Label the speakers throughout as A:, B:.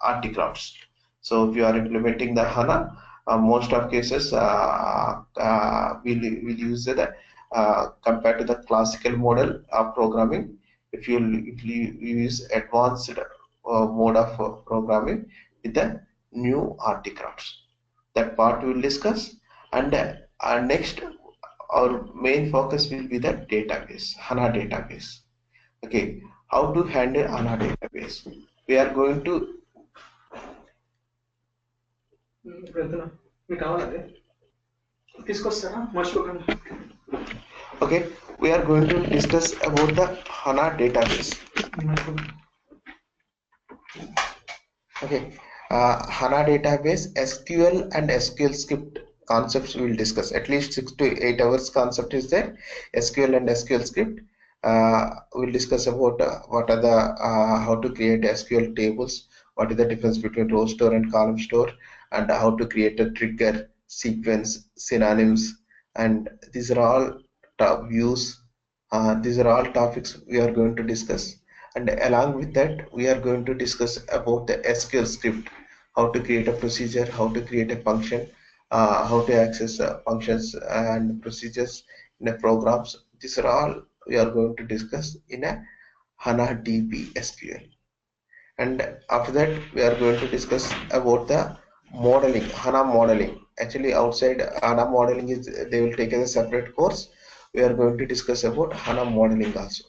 A: articles. So if you are implementing the HANA, most of cases will use the compared to the classical model of programming. If you use advanced mode of programming with the new articles, that part we will discuss. And next, our main focus will be the database, HANA database. Okay, how to handle HANA database? We are going to okay, we are going to discuss about the HANA database. Okay, HANA database, SQL and SQL script concepts we will discuss. At least 6 to 8 hours concept is there. SQL and SQL script. We'll discuss about what are the how to create SQL tables, what is the difference between row store and column store, and how to create a trigger, sequence, synonyms, and these are all top views. These are all topics we are going to discuss. And along with that, we are going to discuss about the SQL script, how to create a procedure, how to create a function, how to access functions and procedures in a programs. These are all we are going to discuss in a HANA DB SQL. And after that, we are going to discuss about the modeling, HANA modeling. Actually, outside HANA modeling is they will take as a separate course. We are going to discuss about HANA modeling also.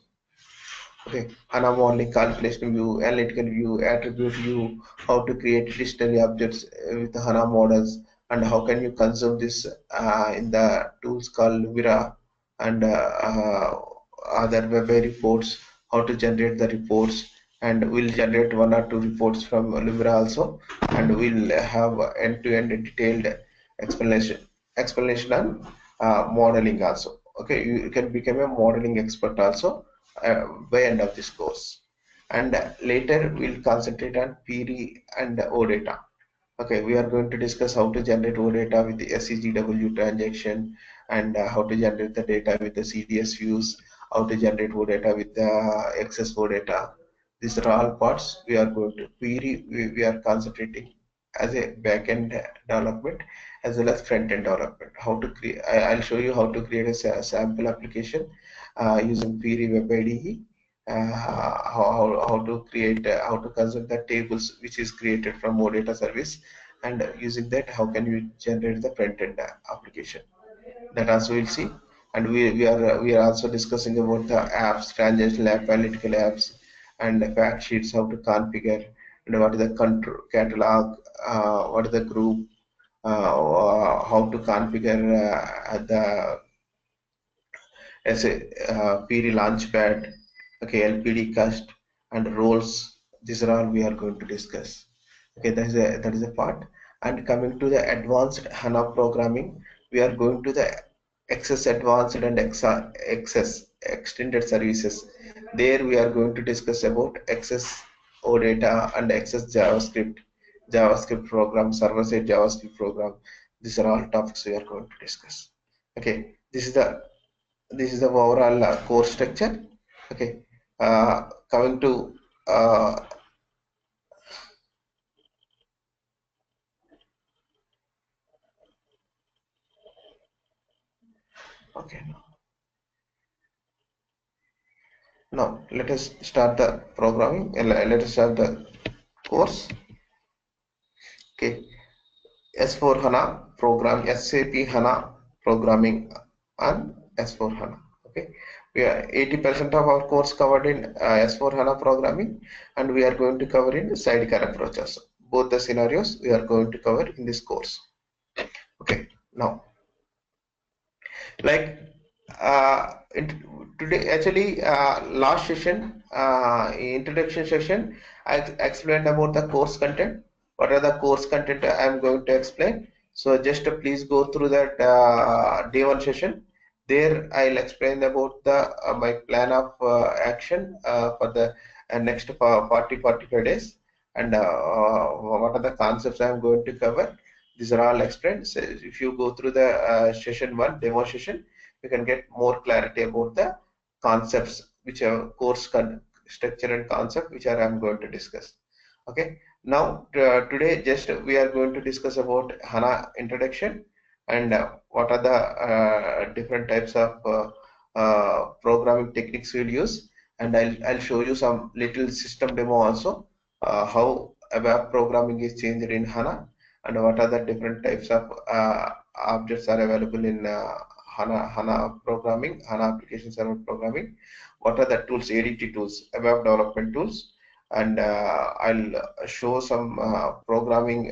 A: Okay, HANA modeling, calculation view, analytical view, attribute view, how to create dictionary objects with HANA models, and how can you consume this in the tools called Vira and other web reports, how to generate the reports, and we'll generate 1 or 2 reports from Vira also, and we'll have end-to-end detailed explanation on modeling also. Okay, you can become a modeling expert also by end of this course. And later we'll concentrate on PRI and OData. Okay, we are going to discuss how to generate OData with the SEGW transaction, and how to generate the data with the CDS views, how to generate OData with the XS OData. These are all parts we are going to PRI. We are concentrating as a back-end development as well as front-end development. How to create? I'll show you how to create a sample application using PRI Web IDE. How to create, how to consume the tables which is created from OData service, and using that how can you generate the front-end application. That also we'll see. And we are also discussing about the apps, transactional app, analytical apps, and the fact sheets, how to configure, and what is the control catalog, what is the group, how to configure the as a PD launchpad, okay, LPD cast and roles. These are all we are going to discuss. Okay, that is a part. And coming to the advanced HANA programming, we are going to the XS advanced and XS extended services. There we are going to discuss about XS OData and XS JavaScript program, server-side JavaScript program. These are all topics we are going to discuss. Okay, this is the overall course structure. Okay, coming to okay, now let us start the programming. Let us start the course. Okay, S4 HANA program, SAP HANA programming on S4 HANA. Okay, we are 80% of our course covered in S4 HANA programming, and we are going to cover in sidecar approaches. Both the scenarios we are going to cover in this course. Okay, now like today actually last session, introduction session, I explained about the course content. What are the course content I am going to explain? So just please go through that day 1 session. There I'll explain about the my plan of action for the next 45 days, and what are the concepts I am going to cover. These are all explained. So if you go through the session 1 demo session, you can get more clarity about the concepts which are course structure and concept which I'm going to discuss. Okay, now today just we are going to discuss about HANA introduction and what are the different types of programming techniques we'll use, and I'll show you some little system demo also, how ABAP programming is changed in HANA, and what are the different types of objects are available in HANA programming, HANA application server programming, what are the tools, ADT tools, ABAP development tools, and I'll show some programming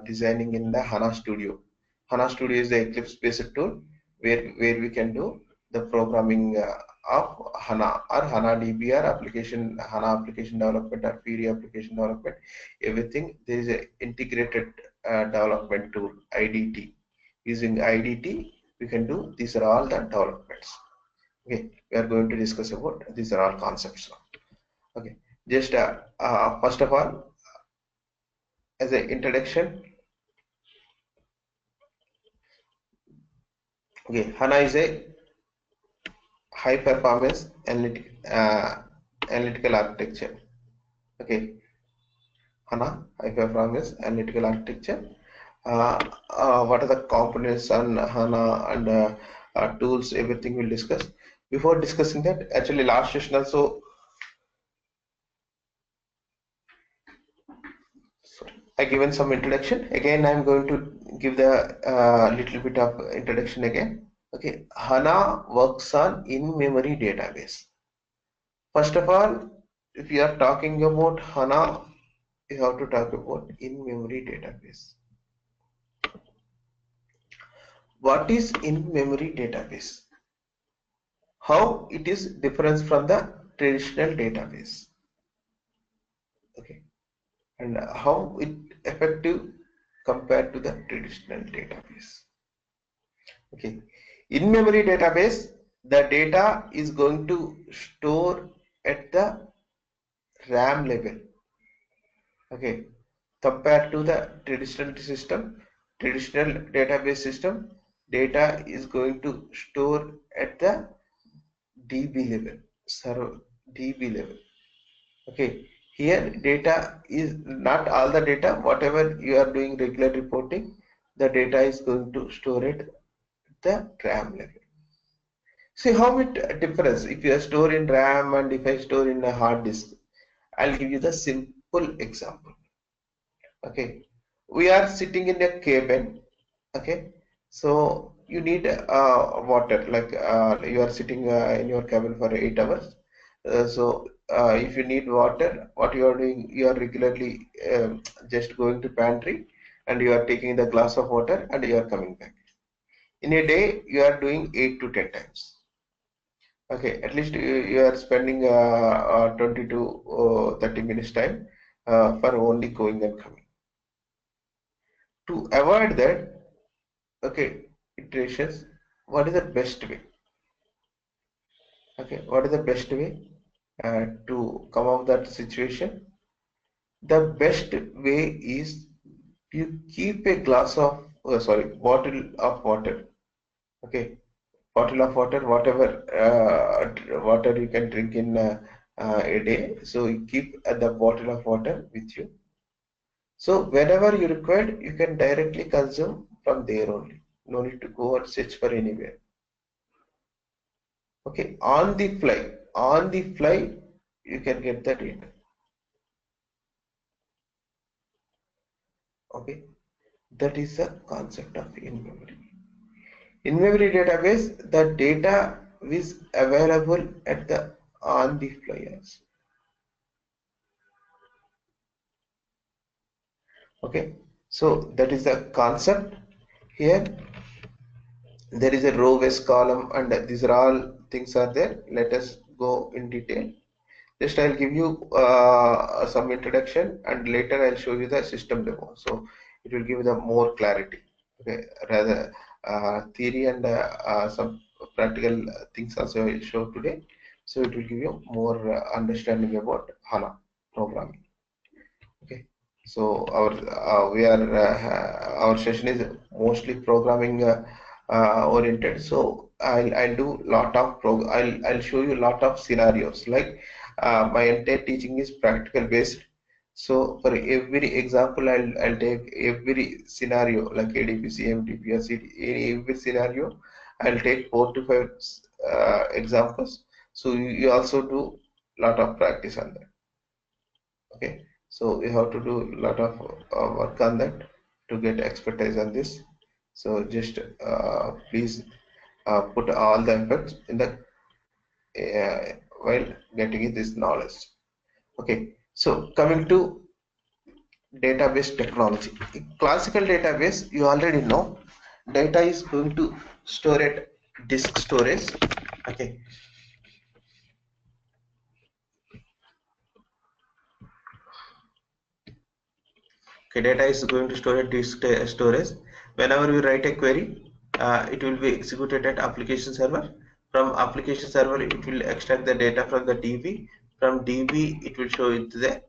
A: designing in the HANA Studio. HANA Studio is the Eclipse-based tool where we can do the programming of HANA or HANA DB or application HANA application development or Fury application development. Everything there is a integrated development tool IDT. Using IDT, we can do these are all the developments. Okay, we are going to discuss about these are all concepts now. Okay, just first of all, as an introduction, okay, HANA is a high performance analytical architecture. Okay, HANA high performance analytical architecture. What are the components on HANA and tools? Everything we'll discuss. Before discussing that, actually last session also, I given some introduction. Again, I'm going to give the little bit of introduction again. Okay, HANA works on in-memory database. First of all, if you are talking about HANA, you have to talk about in-memory database. What is in-memory database? How it is different from the traditional database? Okay, and how it effective compared to the traditional database? Okay, in-memory database, the data is going to store at the RAM level. Okay, compared to the traditional system, traditional database system, data is going to store at the DB level, server DB level. Okay, here data is not all the data, whatever you are doing regular reporting, the data is going to store at the RAM level. See how it differs if you store in RAM and if I store in a hard disk. I'll give you the simple example. Okay, we are sitting in a cabin. Okay, so you need water, like you are sitting in your cabin for 8 hours. If you need water, what you are doing, you are regularly just going to pantry and you are taking the glass of water and you are coming back. In a day, you are doing 8 to 10 times. Okay, at least you are spending 20 to 30 minutes time for only going and coming. To avoid that, okay, iterations, what is the best way? Okay, what is the best way to come out of that situation? The best way is you keep a glass of, bottle of water. Okay, bottle of water, whatever water you can drink in a day. So you keep the bottle of water with you. So whenever you require, you can directly consume from there only. No need to go and search for anywhere. Okay, on the fly, you can get the data. Okay, that is the concept of in-memory. In-memory database, the data is available at the on the fly also. Okay, so that is the concept. Here there is a row based column and these are all things are there. Let us go in detail. Just I'll give you some introduction and later I'll show you the system demo. So it will give you the more clarity. Okay, rather theory and some practical things also I will show today. So it will give you more understanding about HANA programming. Okay, so our session is mostly programming oriented. So I'll do lot of I'll show you lot of scenarios, like my entire teaching is practical based. So for every example, I'll take every scenario like ADP, CMDP, or CD, every scenario. I'll take 4 to 5 examples. So you also do lot of practice on that. Okay. So you have to do a lot of work on that to get expertise on this. So just please put all the efforts in the while getting this knowledge. Okay. So coming to database technology. Classical database, you already know, data is going to store at disk storage. Okay. Okay, data is going to store at disk storage. Whenever we write a query, it will be executed at application server. From application server, it will extract the data from the DB. From DB, it will show it to the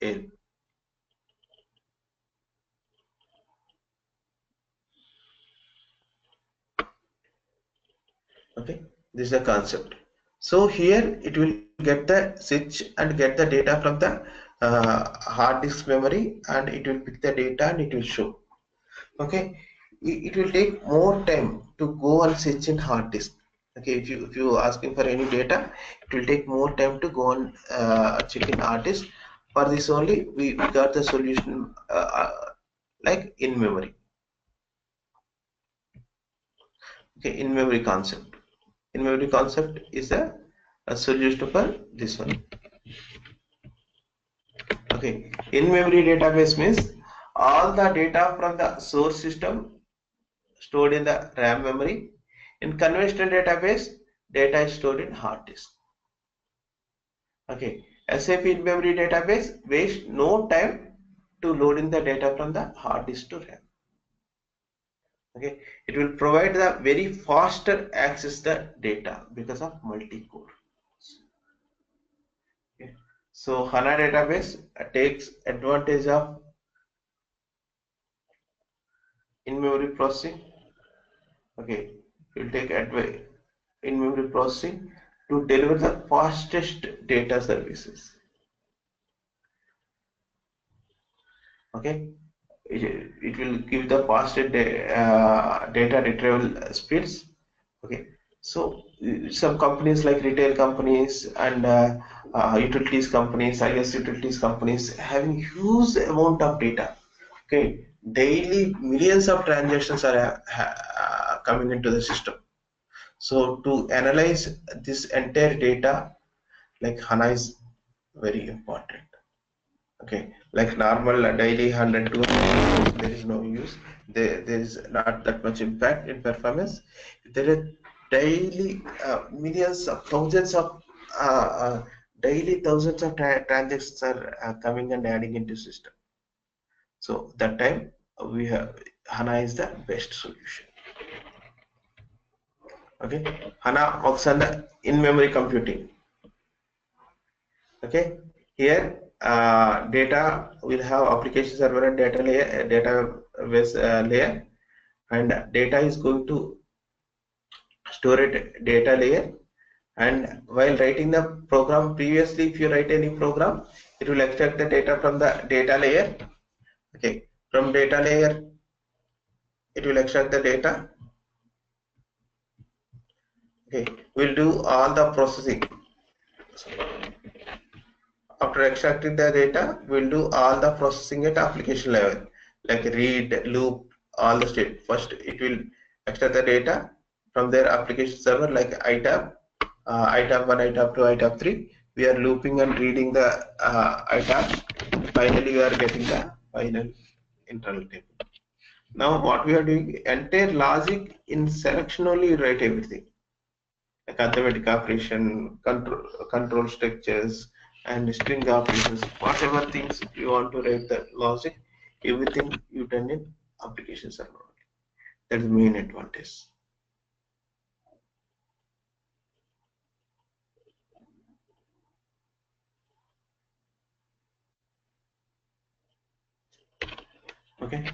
A: A. Okay, this is the concept. So here it will get the switch and get the data from the hard disk memory, and it will pick the data and it will show. Okay, it will take more time to go and search in hard disk. Okay, if you asking for any data, it will take more time to go and check in hard disk. For this only we got the solution like in memory. Okay, in memory concept. In memory concept is a solution for this one. Okay, in memory database means all the data from the source system stored in the RAM memory. In conventional database, data is stored in hard disk. Okay, SAP in memory database waste no time to loading the data from the hard disk to RAM. Okay, it will provide the very faster access the data because of multi-core. Okay. So HANA database takes advantage of in-memory processing. Okay, it will take advantage in-memory processing to deliver the fastest data services. Okay, it will give the fastest data retrieval speeds. Okay, so some companies like retail companies and utilities companies, I guess utilities companies having huge amount of data. Okay, daily millions of transactions are coming into the system. So to analyze this entire data, like HANA is very important. Okay, like normal daily 100 to 200, there is no use. There is not that much impact in performance. There are daily millions of thousands of daily thousands of transactions are coming and adding into system. So that time we have HANA is the best solution. Okay, HANA works on the in-memory computing. Okay, here data will have application server and data layer, database layer, and data is going to store it data layer. And while writing the program, previously if you write any program, it will extract the data from the data layer. Okay, from data layer it will extract the data. Okay, we'll do all the processing. After extracting the data, we'll do all the processing at application level, like read, loop, all the state. First, it will extract the data from their application server, like ITAB, ITAB 1, ITAB 2, ITAB 3. We are looping and reading the ITAB. Finally, we are getting the final internal table. Now, what we are doing, entire logic in selection only, write everything. Like arithmetic operation, control structures, and string operations, whatever things you want to write the logic, everything you done in application server. That's the main advantage. Okay.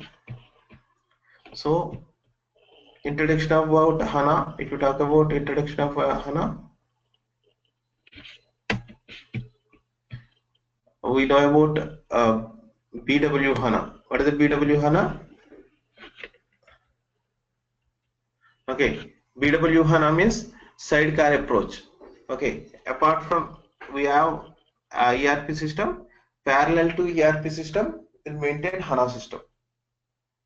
A: So introduction about HANA. If you talk about introduction of HANA, we know about BW HANA. What is the BW HANA? Okay, BW HANA means sidecar approach. Okay, apart from we have ERP system, parallel to ERP system, will maintain HANA system.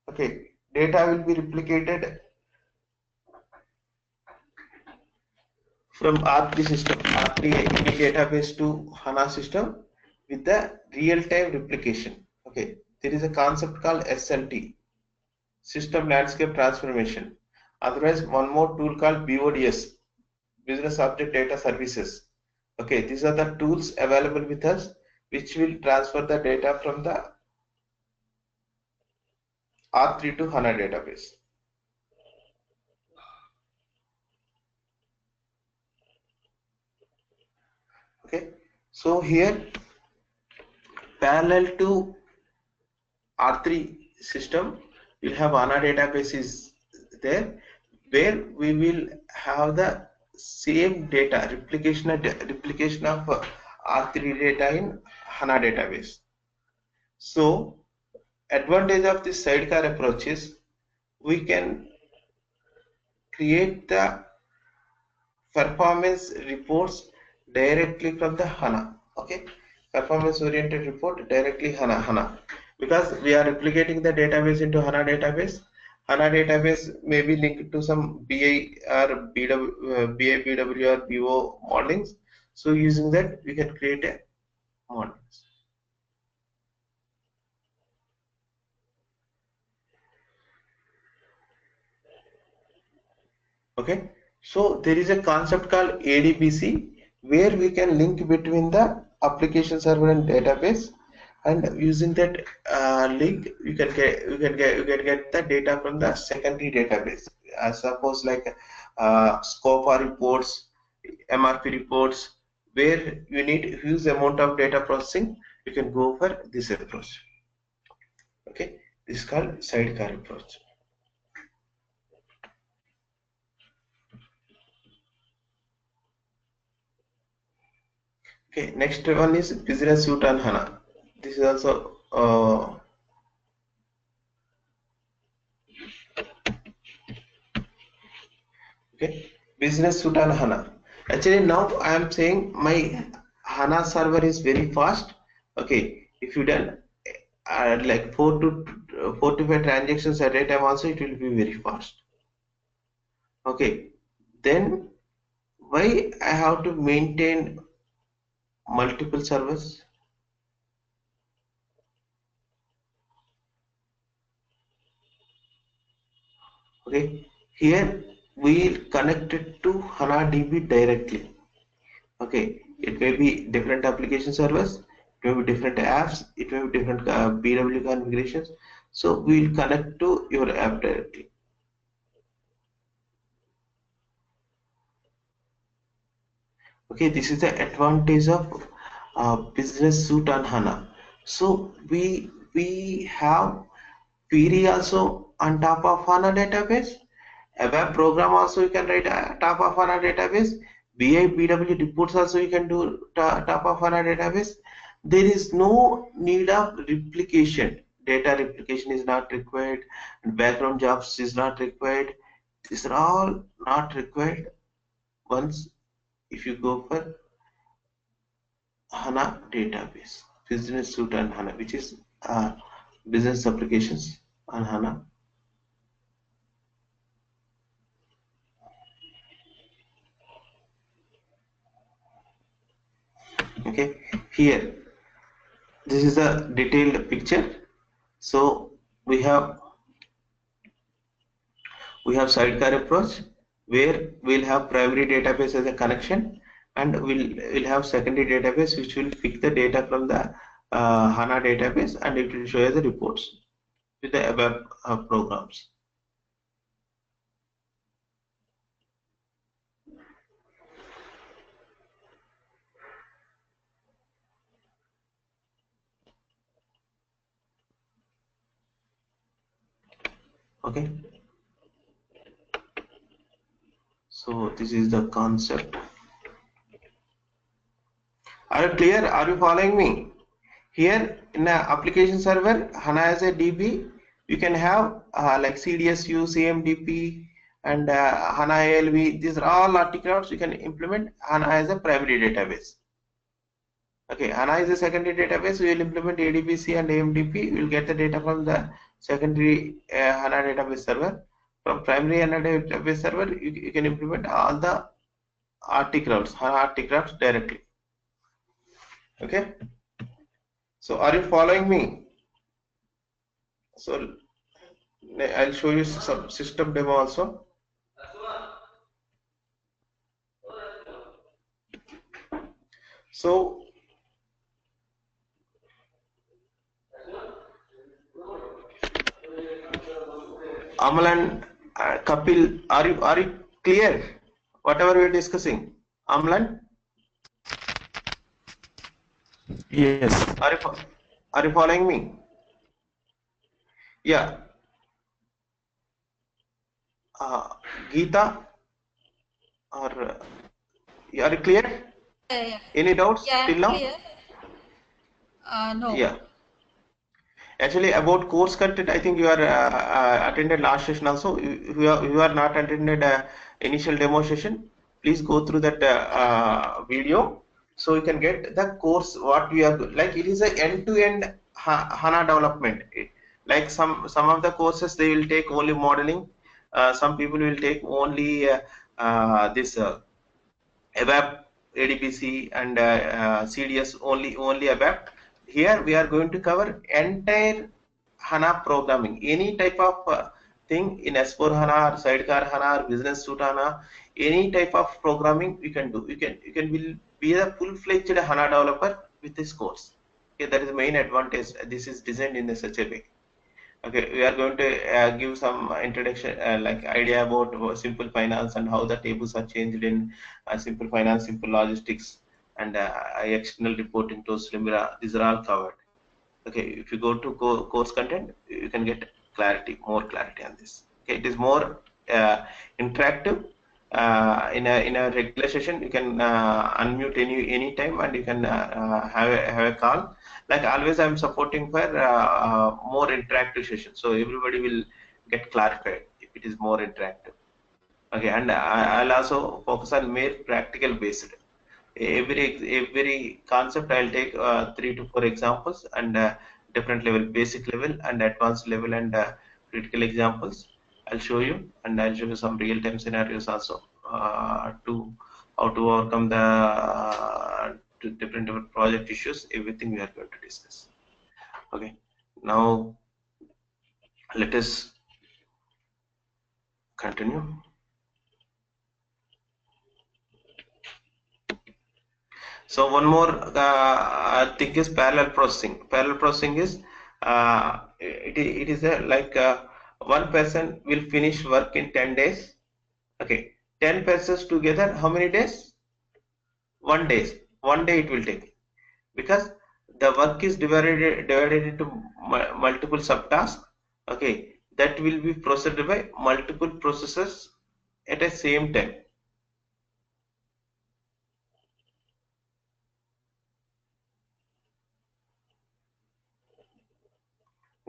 A: Okay, data will be replicated from R3 system, R3 database to HANA system with the real-time replication. Okay, there is a concept called SLT, System Landscape Transformation. Otherwise, one more tool called BODS, Business Object Data Services. Okay, these are the tools available with us which will transfer the data from the R3 to HANA database. Okay, so here parallel to R3 system, we'll have HANA database is there where we will have the same data replication of R3 data in HANA database. So advantage of this sidecar approach is we can create the performance reports directly from the HANA. Okay, performance oriented report directly HANA because we are replicating the database into HANA database. HANA database may be linked to some BI or BI, BW or BO modelings. So using that we can create a models. Okay, so there is a concept called ADBC where we can link between the application server and database, and using that link you can get the data from the secondary database. Suppose like SCOPA reports, MRP reports, where you need huge amount of data processing, you can go for this approach. Okay, this is called sidecar approach. Okay, next one is Business Suite on HANA. This is also okay, Business Suite on HANA. Actually, now I am saying my HANA server is very fast. Okay, if you done like 4 to 5 transactions at a time, also it will be very fast. Okay, then why I have to maintain multiple servers? Okay, here we will connect it to HANA DB directly. Okay, it may be different application servers, it may be different apps, it may be different BW configurations. So we will connect to your app directly. Okay, this is the advantage of Business Suite on HANA. So we have query also on top of HANA database. A web program also you can write on top of HANA database. BI BW reports also you can do top of HANA database. There is no need of replication. Data replication is not required. Background jobs is not required. These are all not required once if you go for HANA database, Business Suite on HANA, which is business applications on HANA. Okay, here this is a detailed picture. So we have sidecar approach where we'll have primary database as a connection, and we'll have secondary database which will pick the data from the HANA database, and it will show you the reports with the ABAP programs. Okay, so this is the concept. Are you clear? Are you following me? Here in the application server, HANA as a DB, you can have like CDSU, CMDP, and HANA ALV. These are all articles you can implement HANA as a primary database. Okay, HANA is a secondary database. We will implement ADBC and AMDP. We will get the data from the secondary HANA database server. From primary HANA database server, you can implement all the articles, HANA articles directly. Okay. So are you following me? So I'll show you some system demo also. So Amal and Kapil, are you clear? Whatever we are discussing, Amlan,
B: Yes.
A: are you following me? Yeah. Uh, Geeta, or are you clear?
C: Yeah, yeah.
A: Any doubts
C: Yeah,
A: till
C: I'm
A: now?
C: clear. No.
A: Yeah. Actually, about course content, I think you are attended last session also. You are not attended initial demo session, please go through that video so you can get the course what we are like. It is a end-to-end HANA development. Like some of the courses they will take only modeling. Some people will take only this ABAP, ADBC, and CDS only ABAP. Here we are going to cover entire HANA programming, any type of thing in S4 HANA or Sidecar HANA or Business Suite HANA, any type of programming you can do. You can be a full-fledged HANA developer with this course. Okay, that is the main advantage. This is designed in such a way. Okay, we are going to give some introduction, like idea about simple finance and how the tables are changed in simple finance, simple logistics, and external reporting tools. These are all covered. Okay, if you go to course content, you can get more clarity on this. Okay, it is more interactive. In a regular session, you can unmute any time and you can have a call. Like always, I'm supporting for more interactive sessions, so everybody will get clarified if it is more interactive. Okay, and I'll also focus on more practical based. Every concept I'll take 3 to 4 examples and different level, basic level and advanced level, and critical examples I'll show you, and I'll show you some real-time scenarios also to how to overcome the different project issues. Everything we are going to discuss. Okay, now let us continue. So one more thing is parallel processing. Parallel processing is it is a like one person will finish work in 10 days. Okay, 10 persons together, how many days? 1 day. 1 day it will take, because the work is divided into multiple subtasks. Okay, that will be processed by multiple processes at the same time.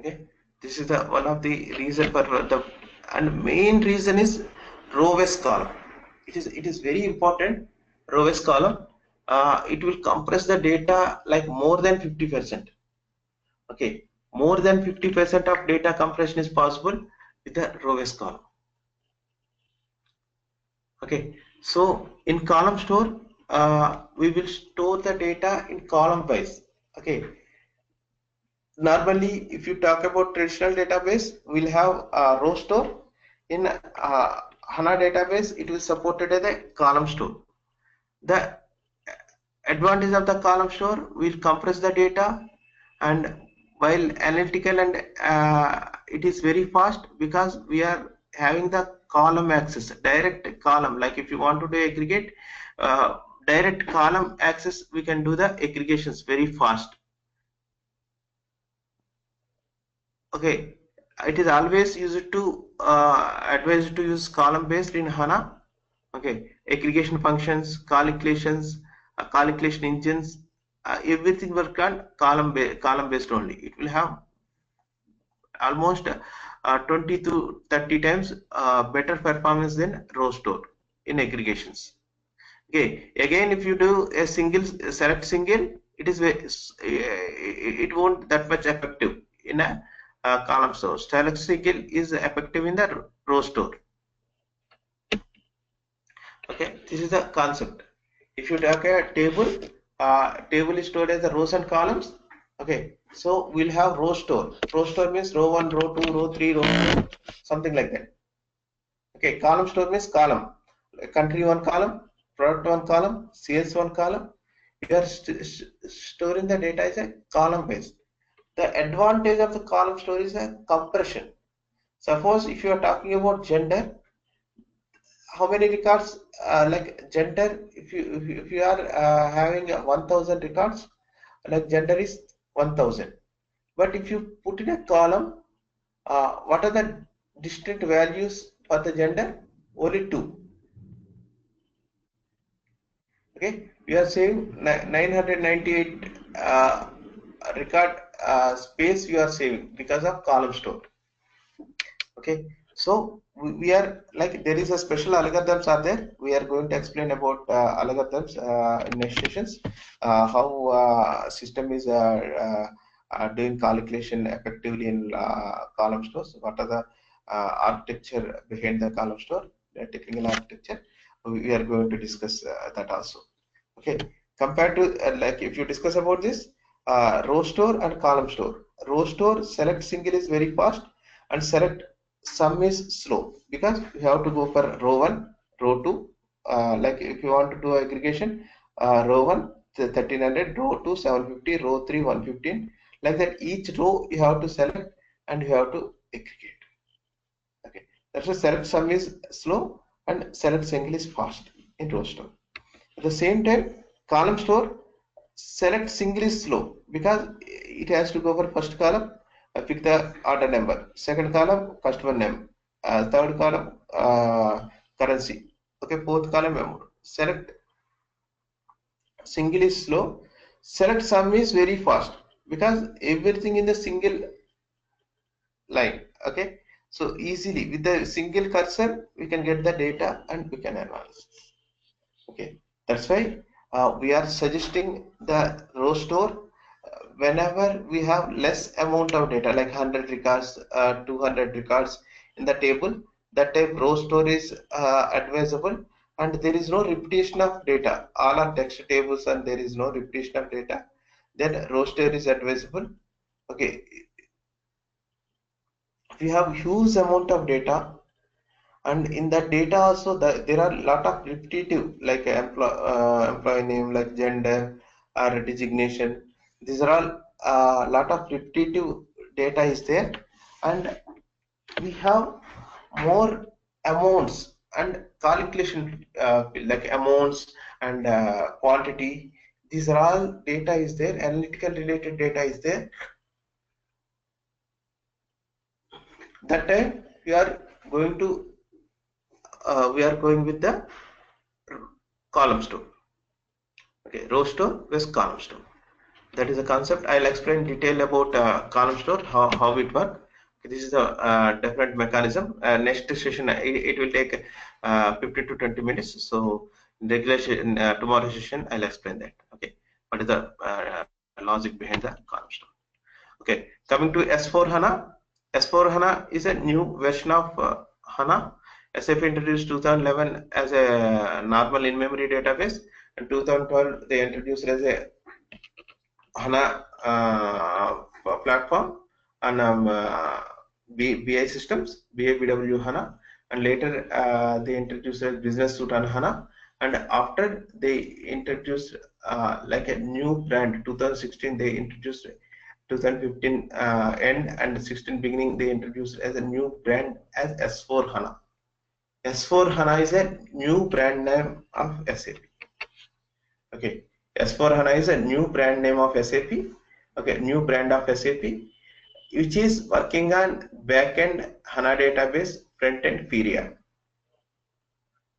A: Okay, this is the one of the reason for the, and main reason is row based column. It is very important. Row based column, it will compress the data like more than 50%. Okay, more than 50% of data compression is possible with the row based column. Okay, so in column store, we will store the data in column wise. Okay, normally if you talk about traditional database, we'll have a row store. In HANA database, it will supported as a column store. The advantage of the column store, will compress the data, and while analytical, and it is very fast because we are having the column access, direct column. Like if you want to do aggregate, direct column access, we can do the aggregations very fast. Okay, it is always used to advised to use column based in HANA. Okay, aggregation functions, calculations, calculation engines. everything work on column based only. It will have almost 20 to 30 times better performance than row store in aggregations. Okay, again, if you do a single select single, it won't that much effective in a column store. Select single is effective in the row store. Okay, this is the concept. If you take a table, table is stored as the rows and columns. Okay, so we'll have row store. Row store means row 1, row 2, row 3, row 4, something like that. Okay, column store means column. Country 1 column, product 1 column, sales 1 column. You are storing the data as a column based. The advantage of the column store is a compression. Suppose if you are talking about gender, how many records like gender, if you are having 1000 records, like gender is 1000, but if you put in a column, what are the distinct values for the gender? Only 2. Okay, we are saving 998 record space you are saving because of column store. Okay, so we are like, there is a special algorithms are there. We are going to explain about algorithms in next sessions, how system is doing calculation effectively in column stores. What are the architecture behind the column store, the technical architecture. We are going to discuss that also. Okay, compared to like if you discuss about this row store and column store. Row store select single is very fast and select sum is slow, because you have to go for row 1, row 2, like if you want to do aggregation, row 1 1300, row 2 750, row 3 115, like that each row you have to select and you have to aggregate. Okay, that's why select sum is slow and select single is fast in row store. At the same time, column store select single is slow because it has to go for first column, pick the order number, second column customer name, third column currency, okay, fourth column amount. Select single is slow, select sum is very fast because everything in the single line. Okay, so easily with the single cursor we can get the data and we can analyze. Okay, that's why we are suggesting the row store whenever we have less amount of data, like 100 records, 200 records in the table. That type row store is advisable, and there is no repetition of data. All are text tables and there is no repetition of data. Then row store is advisable. Okay, we have huge amount of data, and in that data also there are lot of repetitive, like employee name, like gender or designation. These are all lot of repetitive data is there, and we have more amounts and calculation, like amounts and quantity. These are all data is there, analytical related data is there. That time we are going to we are going with the column store. Okay, row store with column store. That is the concept. I'll explain detail about column store, how it work. Okay, this is the different mechanism. Next session it will take 15 to 20 minutes. So in regular session, tomorrow session I'll explain that. Okay, what is the logic behind the column store. Okay, coming to S4 HANA. S4 HANA is a new version of HANA. SAP introduced 2011 as a normal in-memory database, and 2012 they introduced as a HANA platform and BI systems, BABW HANA, and later they introduced a business suite on HANA, and after they introduced like a new brand. 2016 they introduced, 2015 end and 16 beginning they introduced as a new brand as S4 HANA. S4 HANA is a new brand name of SAP. Okay, S4 HANA is a new brand name of SAP. Okay, new brand of SAP, which is working on backend HANA database, front-end period.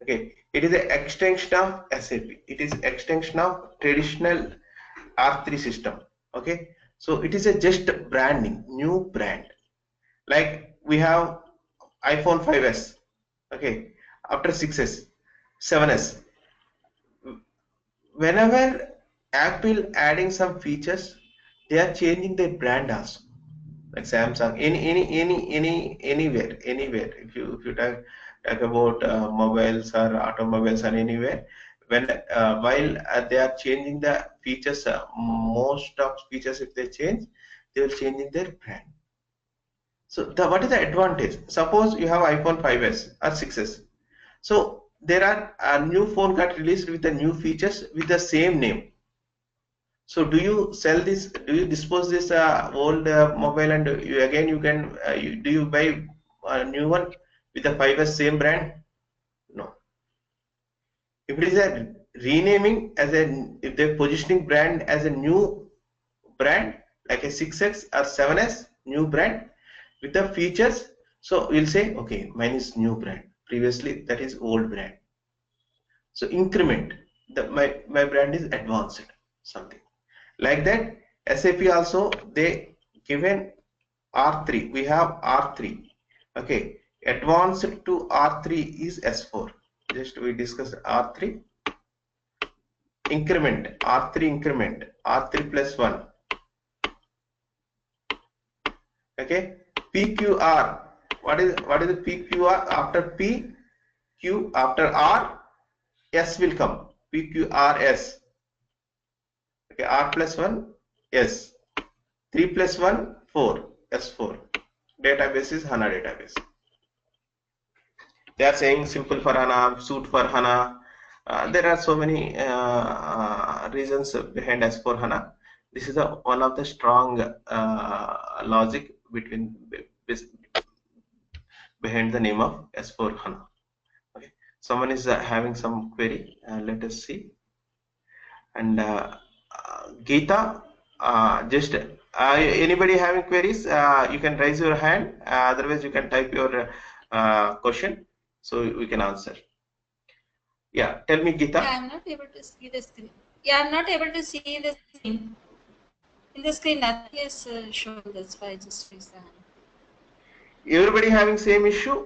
A: Okay, it is an extension of SAP. It is extension of traditional R3 system. Okay, so it is a just branding, new brand. Like we have iPhone 5s. Okay, after 6s, 7s. Whenever Apple adding some features, they are changing their brand also. Like Samsung, anywhere. If you talk about mobiles or automobiles or anywhere, when while they are changing the features, most of features if they change, they will changing their brand. So what is the advantage? Suppose you have iPhone 5s or 6s. So there are a new phone got released with the new features with the same name. So do you sell this? Do you dispose this old mobile and you can do you buy a new one with the 5S same brand? No. If it is a renaming as a if they're positioning brand as a new brand like a 6X or 7S new brand with the features, so we'll say okay, mine is new brand. Previously that is old brand. So increment my brand is advanced something. Like that, SAP also they given R3. We have R3. Okay, advanced to R3 is S4. Just we discussed R3 increment, R3 increment, R3 plus 1. Okay, PQR. What is the PQR? After P, Q after R, S will come. PQRS. Okay, R plus 1, S. 3 plus 1, 4, S4. Database is HANA database. They are saying simple for HANA, suit for HANA. There are so many reasons behind S4 HANA. This is one of the strong logic behind the name of S4 HANA. Okay. Someone is having some query. Let us see. And Geeta, just anybody having queries, you can raise your hand. Otherwise, you can type your question so we can answer. Yeah, tell me, Geeta.
C: Yeah, I'm not able to see the screen. Yeah, I'm not able to see the screen. In the screen, nothing is shown. That's why I just raised the hand.
A: Everybody having same issue?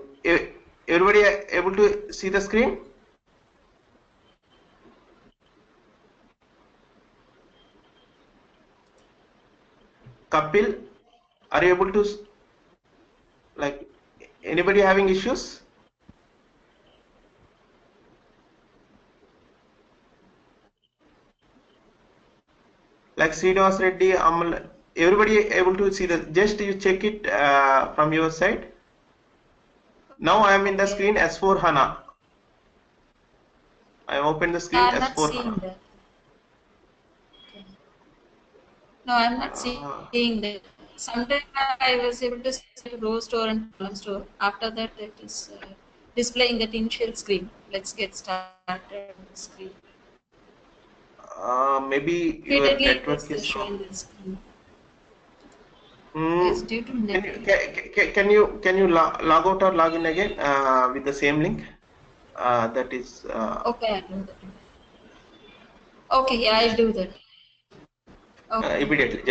A: Everybody able to see the screen? Kapil, are you able to, like, anybody having issues? Like Srinivas Reddy, Amal, everybody able to see the, just you check it from your side. Now I am in the screen S4 HANA. I open the screen
C: I'm not
A: S4
C: seeing
A: HANA.
C: that. Okay. No, I'm not seeing that. Sometime I was able to see row store and column store. After that, it is displaying that initial screen. Let's get started on the screen.
A: Maybe your
C: Repeatedly, it
A: network
C: is
A: is so.
C: showing the screen. It's
A: Mm,
C: due to network.
A: can you log out or log in again with the same link? That is
C: Okay, I'll do that. Okay, yeah, I'll do that. Okay.
A: immediately.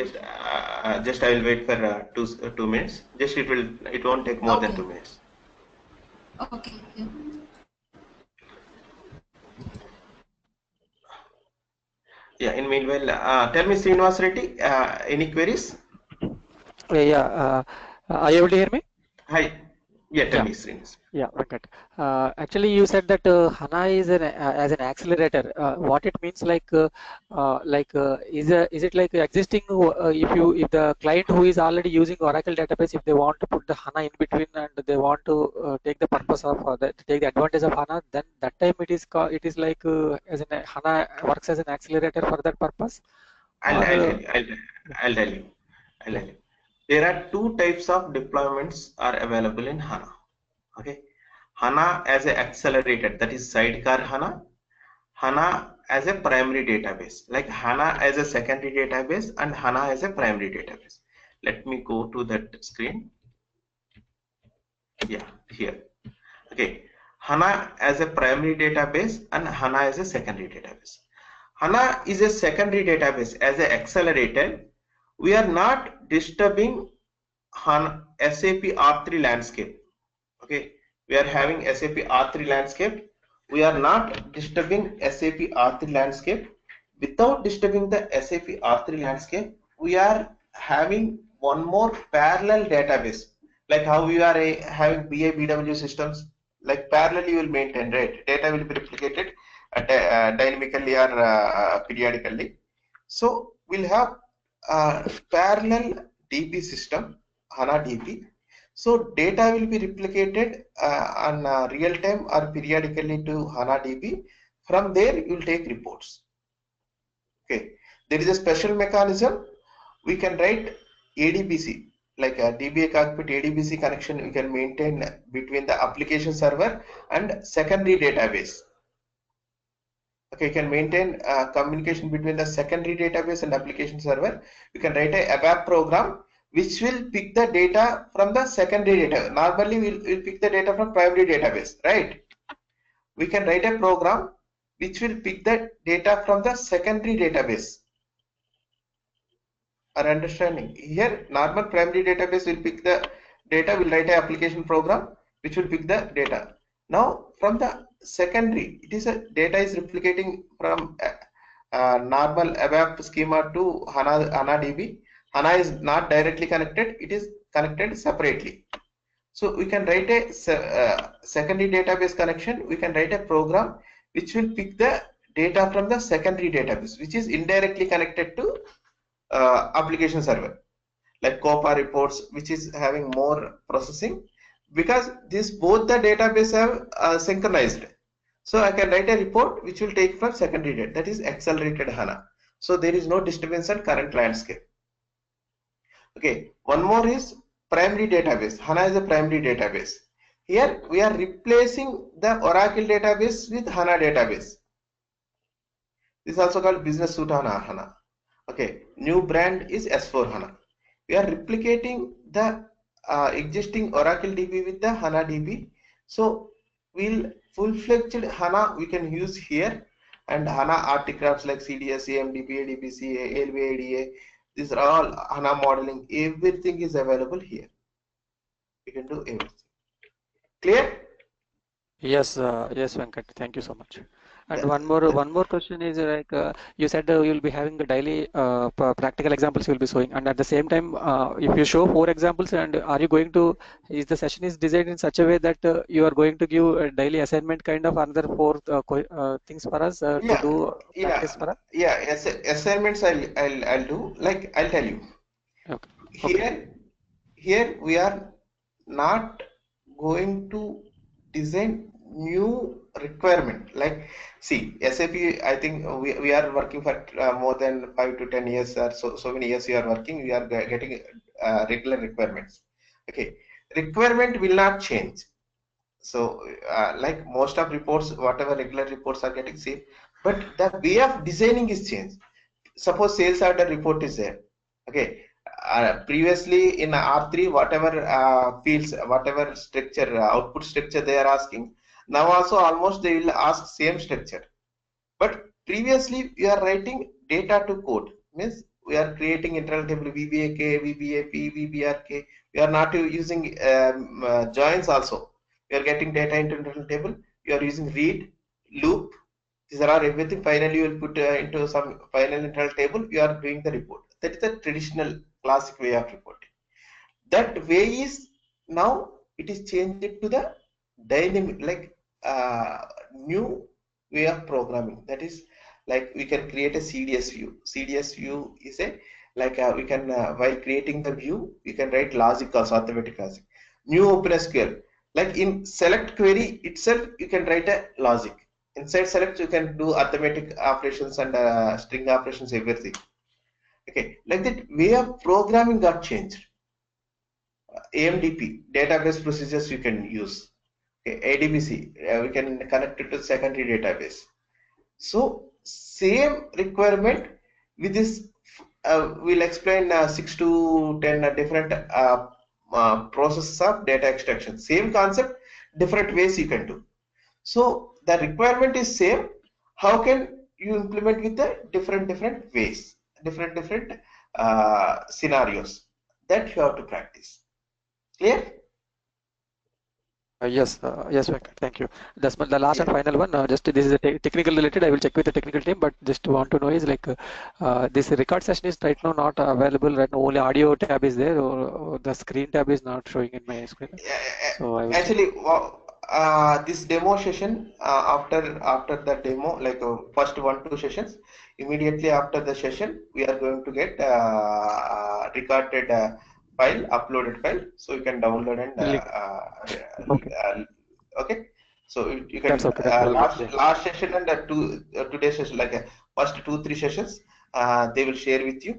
A: Just I will wait for 2 minutes. Just it won't take more than
C: Okay.
A: 2 minutes.
C: Okay. Yeah.
A: Yeah. In meanwhile, tell me, Srinivas Reddy, any queries?
B: Yeah, are you able to hear me?
A: Hi. Yeah. Tell
B: Yeah,
A: me, Srinivas.
B: yeah, Venkat. Actually, you said that HANA is as an accelerator. What it means, is it like existing? If the client who is already using Oracle database, if they want to put the HANA in between and they want to take the purpose of take the advantage of HANA, then that time it is like as an HANA works as an accelerator for that purpose, or
A: I'll tell you. I'll tell you. I'll
B: yeah.
A: tell you. There are two types of deployments are available in HANA. Okay. HANA as an accelerator, that is sidecar HANA. HANA as a primary database, like HANA as a secondary database and HANA as a primary database. Let me go to that screen. Yeah, here. Okay. HANA as a primary database and HANA as a secondary database. HANA is a secondary database as an accelerator. We are not disturbing HANA SAP R3 landscape. Okay, we are having SAP R3 landscape. We are not disturbing SAP R3 landscape. Without disturbing the SAP R3 landscape, we are having one more parallel database, like how we are having BI BW systems, like parallel you will maintain, right? Data will be replicated dynamically or periodically. So we'll have parallel DB system, HANA DB. So data will be replicated on real time or periodically to HANA DB. From there you will take reports. Okay, there is a special mechanism. We can write ADBC, like a DBA cockpit ADBC connection we can maintain between the application server and secondary database. Okay, you can maintain communication between the secondary database and application server. You can write a ABAP program which will pick the data from the secondary data. Normally we'll pick the data from primary database, right? We can write a program which will pick the data from the secondary database. Are understanding? Here normal primary database will pick the data, will write an application program which will pick the data. Now from the secondary, it is a data is replicating from normal ABAP schema to HANA DB. HANA is not directly connected, it is connected separately. So we can write a secondary database connection. We can write a program which will pick the data from the secondary database, which is indirectly connected to application server, like COPA reports, which is having more processing, because this both the database have synchronized. So I can write a report which will take from secondary data, that is accelerated HANA. So there is no disturbance on current landscape. Okay, one more is primary database. HANA is a primary database. Here we are replacing the Oracle database with HANA database. This is also called Business Suite HANA. Okay, new brand is S4 HANA. We are replicating the existing Oracle DB with the HANA DB. So we'll full-fledged HANA we can use here, and HANA artifacts like CDS, AMDB, ADBC, ALB, ADA. These are all HANA modeling. Everything is available here. We can do everything. Clear?
B: Yes, yes, Venkat. Thank you so much. And one more question is like you said you'll be having the daily practical examples you'll be showing, and at the same time, if you show 4 examples, and are you going to, is the session is designed in such a way that you are going to give a daily assignment kind of another 4 things for us to do practice for us?
A: Yeah, assignments I'll do. Like I'll tell you.
B: Okay.
A: Here we are not going to design new requirement. Like see, SAP, I think we are working for more than 5 to 10 years, or so many years we are working. We are getting regular requirements. Okay, requirement will not change. So like most of reports, whatever regular reports are getting same, but the way of designing is changed. Suppose sales order report is there. Okay, previously in R3, whatever fields, whatever structure, output structure they are asking, now also almost they will ask same structure. But previously we are writing data to code, means we are creating internal table VBAK, VBAP, VBRK. We are not using joins also. We are getting data into internal table. You are using read, loop. These are all everything. Finally, you will put into some final internal table. You are doing the report. That is the traditional classic way of reporting. That way is now it is changed to the dynamic, like new way of programming. That is like we can create a CDS view. CDS view is a like we can while creating the view, we can write logic also, arithmetic logic. New OpenSQL, like in select query itself, you can write a logic. Inside select, you can do arithmetic operations and string operations, everything. Okay, like that way of programming got changed. AMDP, database procedures you can use. Okay, ADBC, we can connect it to secondary database. So same requirement with this, we'll explain 6 to 10 different processes of data extraction. Same concept, different ways you can do. So the requirement is same. How can you implement with the different ways, different scenarios that you have to practice. Clear?
B: Yes, Venkat, thank you. That's the last and
A: Yeah.
B: final one. Just this is a technical related. I will check with the technical team, but just want to know is like this record session is right now not available. Right now, only audio tab is there, or the screen tab is not showing in my screen. So I will check.
A: Actually, this demo session, after the demo, like first 1-2 sessions, immediately after the session, we are going to get recorded file, uploaded file, so you can download and
B: Link. Okay,
A: okay. So you
B: that's
A: can
B: okay. That's very good. Yeah.
A: last session and today's session, like first 2-3 sessions, they will share with you,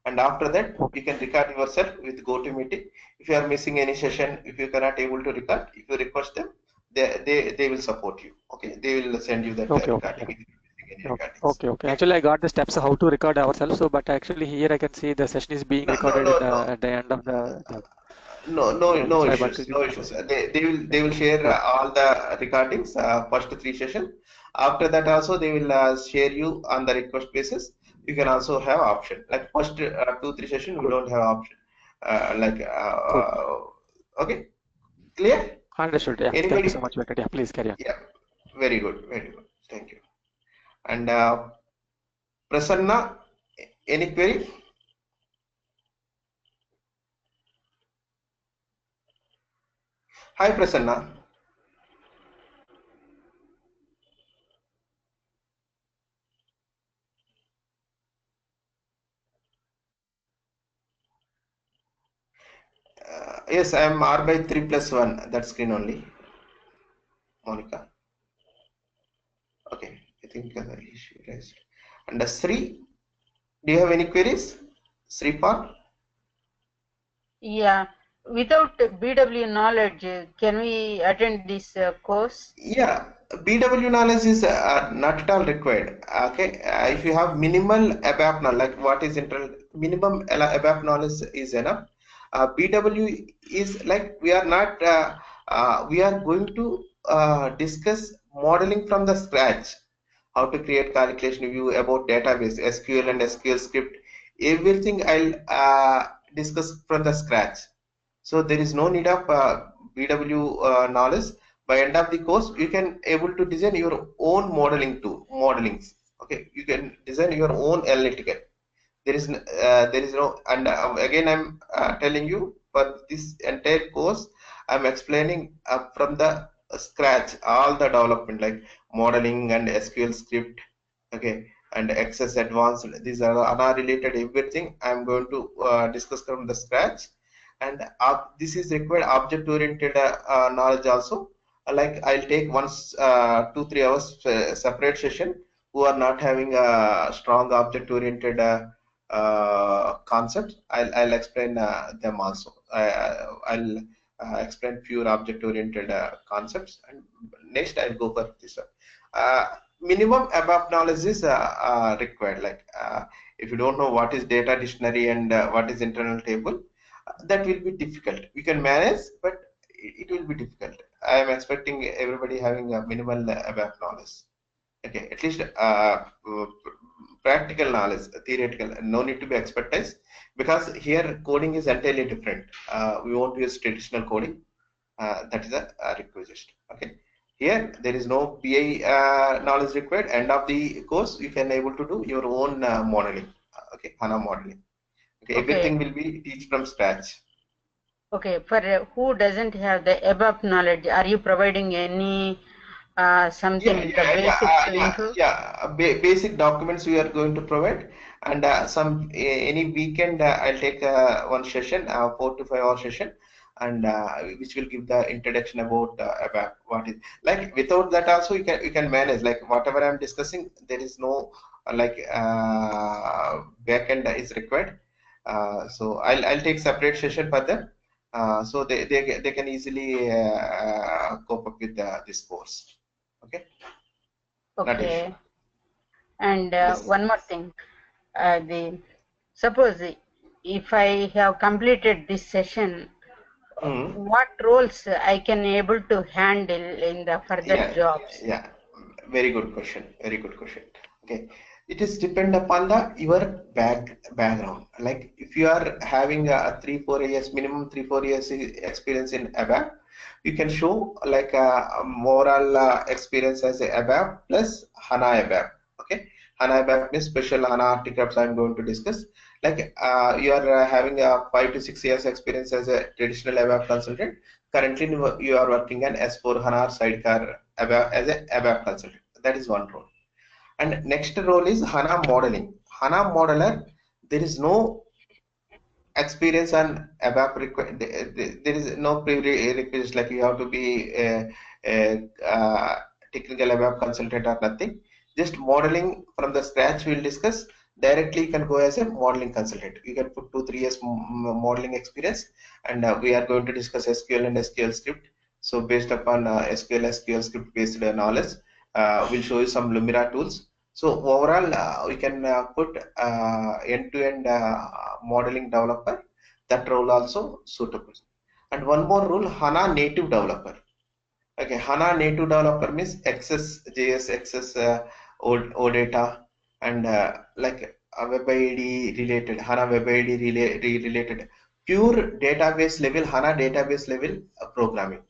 A: and after that
B: Okay.
A: you can record yourself with GoToMeeting. If you are missing any session, if you cannot able to record, if you request them, they will support you. Okay, they will send you that
B: Okay. Okay.
A: recording
B: Yeah.
A: if you're missing any
B: Okay.
A: recordings.
B: Okay. Okay.
A: Okay.
B: Actually, I got the steps how to record ourselves. So, but actually here I can see the session is being
A: No, no,
B: recorded
A: no,
B: in
A: no.
B: at the end of the.
A: No
B: So I want
A: issues,
B: to
A: no
B: click.
A: issues. They will share
B: Okay.
A: all the recordings, first 3 sessions. After that also they will share you on the request basis. You can also have option, like first 2-3 session we
B: Good.
A: don't have option, like
B: Good.
A: okay, clear?
B: Understood. Yeah. Thank you
A: Anybody?
B: so much, Venkat. Yeah. Please carry on.
A: Yeah, very good, thank you. And Prasanna, any query? Hi Prasanna. Yes, I am R by 3 plus 1, that screen only, Monica. Okay, I think the issue is. And Sri, do you have any queries? Sripal?
D: Yeah, without BW knowledge, can we attend this course?
A: Yeah, BW knowledge is not at all required. Okay, if you have minimal ABAP knowledge, like what is internal, minimum ABAP knowledge is enough. BW is like we are not, we are going to discuss modeling from the scratch, how to create calculation view about database, SQL and SQL script, everything I'll discuss from the scratch. So there is no need of BW knowledge. By end of the course, you can able to design your own modelings. Okay, you can design your own analytical. There is no, and again I'm telling you, for this entire course I'm explaining from the scratch all the development, like modeling and SQL script, okay, and access advanced, these are ANA related, everything I'm going to discuss from the scratch. And this is required object oriented knowledge also. Like I'll take once 2-3 hours separate session who are not having a strong object oriented concepts. I'll explain them also. I'll explain pure object oriented concepts, and next I'll go for this one. Minimum ABAP knowledge is required. Like if you don't know what is data dictionary and what is internal table, that will be difficult. We can manage, but it will be difficult. I am expecting everybody having a minimal ABAP knowledge. Okay, at least practical knowledge, theoretical, no need to be expertise, because here coding is entirely different. We won't use traditional coding. That is a requisite. Okay, here there is no BI knowledge required. End of the course, you can able to do your own modeling. Okay, HANA modeling. Okay,
D: Okay,
A: everything will be teach from scratch.
D: okay. For who doesn't have the above knowledge, are you providing any something the basic info?
A: Basic documents we are going to provide, and some any weekend I'll take one session, 4 to 5 hour session, and which will give the introduction about what is like. Without that also you can manage, like whatever I'm discussing. There is no like backend is required. So I'll take separate session for them. So they can easily cope up with this course. Okay, not issue.
D: Okay. And
A: Yes.
D: one more thing, the suppose if I have completed this session,
A: Hmm.
D: what roles I can able to handle in the further
A: Yeah,
D: jobs?
A: yeah. Very good question. Very good question. Okay, it is depend upon the your background. Like if you are having a 3-4 years minimum 3-4 years experience in ABAP, you can show like a moral experience as a ABAP plus HANA ABAP. Okay, HANA ABAP means special HANA artifacts I'm going to discuss. Like you are having a 5 to 6 years experience as a traditional ABAP consultant. Currently you are working on S4 HANA sidecar ABAP as a ABAP consultant. That is one role. And next role is HANA modeling. HANA modeler, there is no experience on ABAP required. There is no prerequisite like you have to be a technical ABAP consultant or nothing. Just modeling from the scratch we'll discuss. Directly you can go as a modeling consultant. You can put 2-3 years modeling experience, and we are going to discuss SQL and SQL script. So based upon SQL script based knowledge, we'll show you some Lumira tools. So overall, we can put end-to-end modeling developer. That role also suitable. And one more role, HANA native developer. Okay, HANA native developer means access JS, access OData, and like Web ID related, HANA Web ID related, pure database level, HANA database level programming.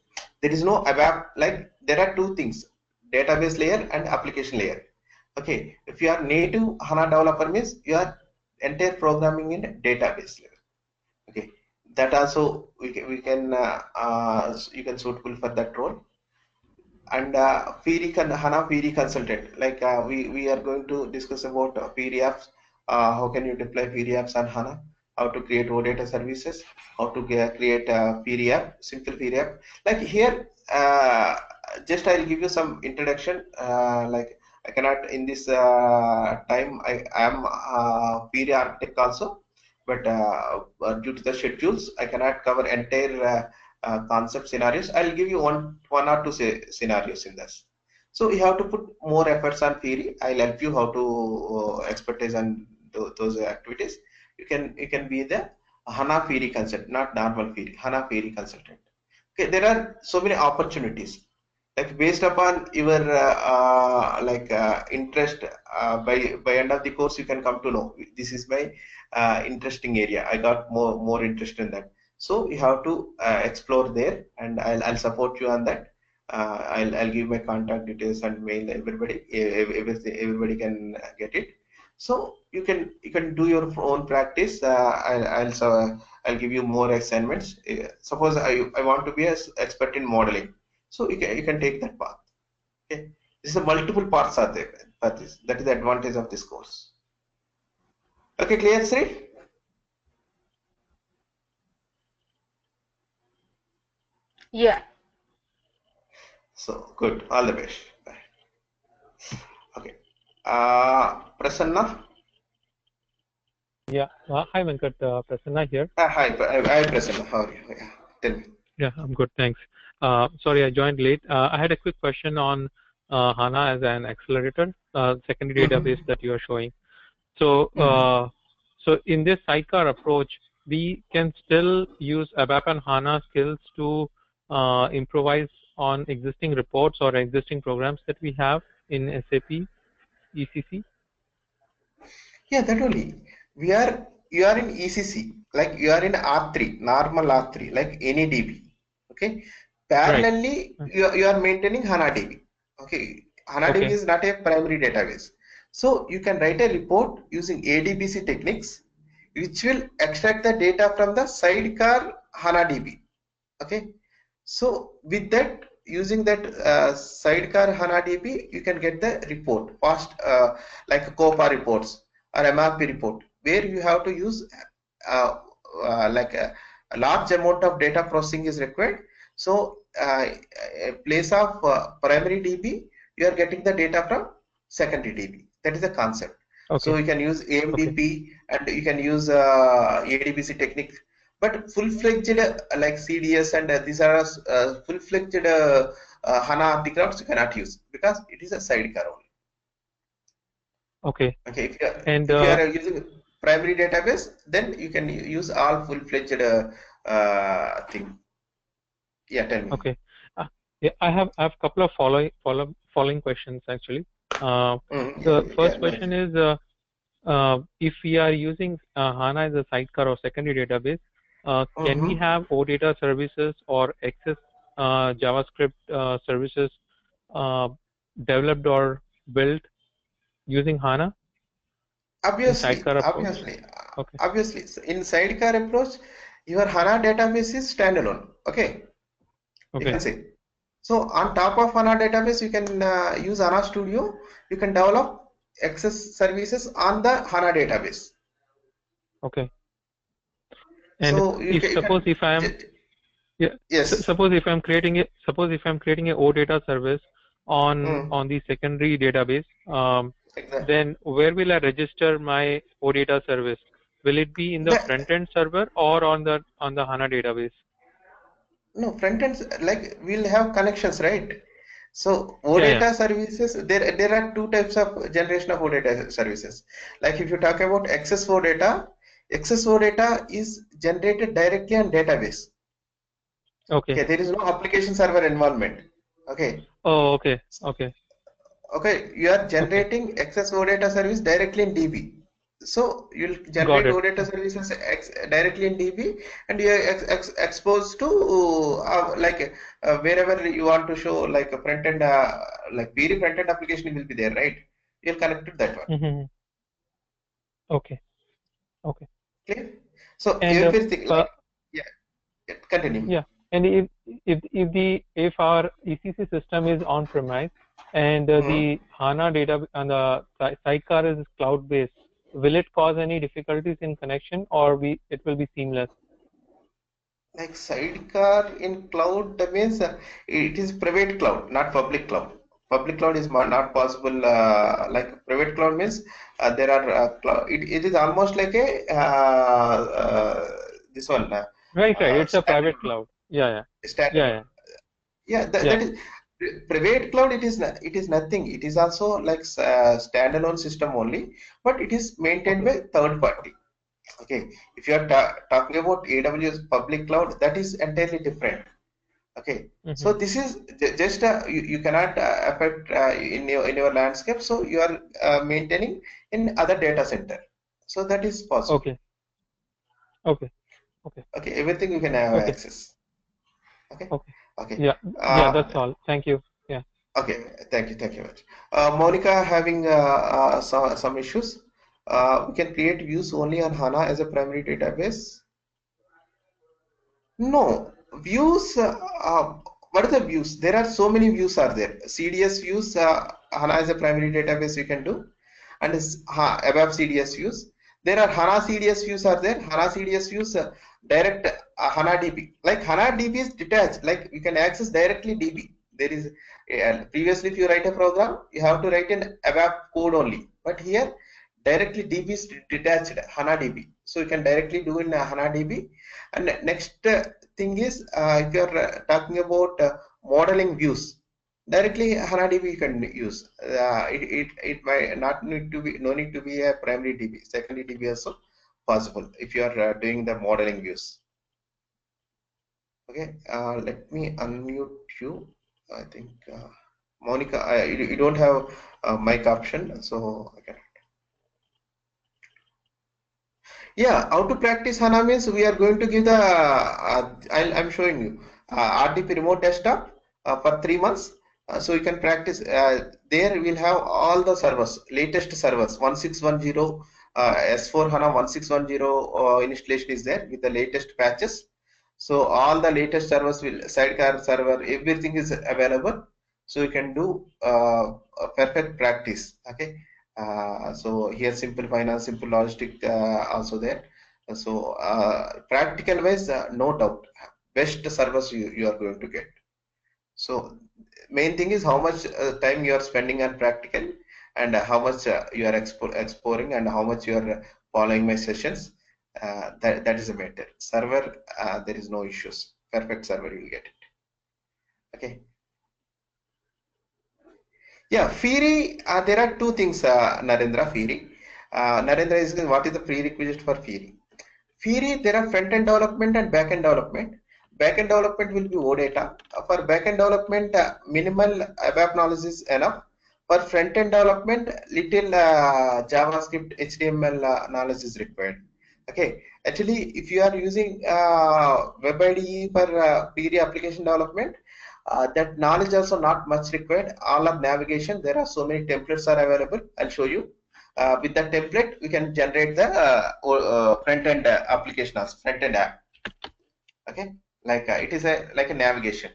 A: There is no ABAP, like there are two things, database layer and application layer. Okay, if you are native HANA developer means you are entire programming in database level. Okay, that also we can you can suitable for that role. And HANA Fieri consultant, like we are going to discuss about Fieri apps, how can you deploy Fieri apps on HANA, how to create OData services, how to create a Fieri app, simple Fieri app. Like here, just I'll give you some introduction. Like I cannot in this time, I am Fieri architect also, but due to the schedules, I cannot cover entire concept scenarios. I'll give you one or two scenarios in this. So you have to put more efforts on theory. I'll help you how to expertise on those activities. You can be the HANA theory consultant, not normal theory, HANA theory consultant. Okay, there are so many opportunities. Like based upon your interest, by end of the course you can come to know this is my interesting area. I got more interest in that. So you have to explore there, and I'll support you on that. I'll give my contact details and mail everybody. Everybody can get it. So you can do your own practice. I'll give you more assignments. Suppose I want to be an expert in modeling, so you can take that path. Okay, this is multiple parts are there. That is the advantage of this course. Okay, clear, Sri?
D: Yeah.
A: So good. All the best. Bye. Okay. Prasanna.
E: Yeah. Hi, Venkat. Prasanna here.
A: Hi, Prasanna. How are you? Yeah. Tell me.
E: Yeah, I'm good. Thanks. Sorry, I joined late. I had a quick question on HANA as an accelerator, secondary database that you are showing. So, so in this sidecar approach, we can still use ABAP and HANA skills to improvise on existing reports or existing programs that we have in SAP ECC.
A: Yeah, that only. You are in ECC, like you are in R3, normal R3, like any DB. Okay. Parallelly,
E: Right.
A: you are maintaining HANA DB. Okay. HANA DB is not a primary database. So you can write a report using ADBC techniques, which will extract the data from the sidecar HANA DB. Okay. So with that, using that sidecar HANA DB, you can get the report fast, like COPA reports or MRP report, where you have to use like a large amount of data processing is required. So in place of primary DB, you are getting the data from secondary DB. That is the concept. So you can use AMDP and you can use ADBC technique. But full-fledged like CDS and these are full-fledged HANA artifacts you cannot use because it is a sidecar only. Okay. If you are using primary database, then you can use all full-fledged thing. Yeah, tell me.
E: Okay. Yeah, I have a couple of following questions actually. The first question is, if we are using HANA as a sidecar or secondary database, can we have OData services or Access JavaScript services developed or built using HANA in sidecar approach? Okay.
A: Obviously. So in sidecar approach, your HANA database is standalone. Okay. You can say. So on top of HANA database, you can use HANA Studio. You can develop Access services on the HANA database.
E: Okay. And
A: so
E: suppose if I'm creating a OData service on the secondary database,
A: exactly.
E: then where will I register my OData service? Will it be in the front end server or on the HANA database?
A: No, front ends, like we'll have connections, right? So OData services, there are two types of generation of OData services. Like if you talk about Access OData is generated directly on database. Okay, there is no application server involvement. Okay.
E: Oh, okay. Okay.
A: Okay, you are generating Access OData service directly in DB. So you'll generate OData services directly in DB, and you are exposed to wherever you want to show like a front end, like query front end application will be there, right? You'll connect to that one.
E: Okay. Okay.
A: Clear? So everything continue.
E: Yeah, and if our ECC system is on premise and the HANA data and the sidecar is cloud based, will it cause any difficulties in connection, or it will be seamless?
A: Like sidecar in cloud, that means it is private cloud, not public cloud. Public cloud is not possible. Like private cloud means there are it is almost like a this one.
E: Right. It's a private cloud. Yeah.
A: That is private cloud. It is nothing. It is also like standalone system only, but it is maintained by third party. Okay, if you are talking about AWS public cloud, that is entirely different. Okay, so this is just you cannot affect in your landscape. So you are maintaining in other data center. So that is possible.
E: Okay.
A: Everything you can have access. Okay.
E: Yeah. That's all. Thank you. Yeah.
A: Okay. Thank you. Thank you very much. Monica having some issues. We can create views only on HANA as a primary database. No, views. What are the views? There are so many views are there. CDS views, HANA as a primary database you can do, and ABAP CDS views. There are HANA CDS views are there. HANA CDS views direct HANA DB. Like HANA DB is detached. Like you can access directly DB. There is previously if you write a program, you have to write in ABAP code only. But here directly DB is detached HANA DB. So you can directly do in HANA DB. And next thing is if you are talking about modeling views, directly HANA DB you can use. It might not need to be a primary DB. Secondary DB also possible if you are doing the modeling views. Okay, let me unmute you. I think Monica, you don't have a mic option, so I can. Yeah, how to practice HANA means we are going to give the I'm showing you RDP remote desktop for 3 months. So you can practice there. We'll have all the servers, latest servers 1610 S4 HANA 1610 installation is there with the latest patches. So all the latest servers will sidecar server, everything is available. So you can do a perfect practice. Okay. So here simple finance, simple logistic also there. So practical wise, no doubt, best service you are going to get. So main thing is how much time you are spending on practical, and how much you are exploring, and how much you are following my sessions. That is a matter. Server, there is no issues. Perfect server, you will get it. Okay. Yeah, Fieri, there are two things, Narendra, Fieri. Narendra is what is the prerequisite for Fieri? Fieri, there are front-end development and back-end development. Back-end development will be OData. For back-end development, minimal ABAP knowledge is enough. For front-end development, little JavaScript, HTML knowledge is required. Okay, actually, if you are using Web IDE for PRE application development, that knowledge also not much required. All are navigation. There are so many templates are available. I'll show you. With that template, we can generate the front-end application as front-end app. Okay, like it is like a navigation.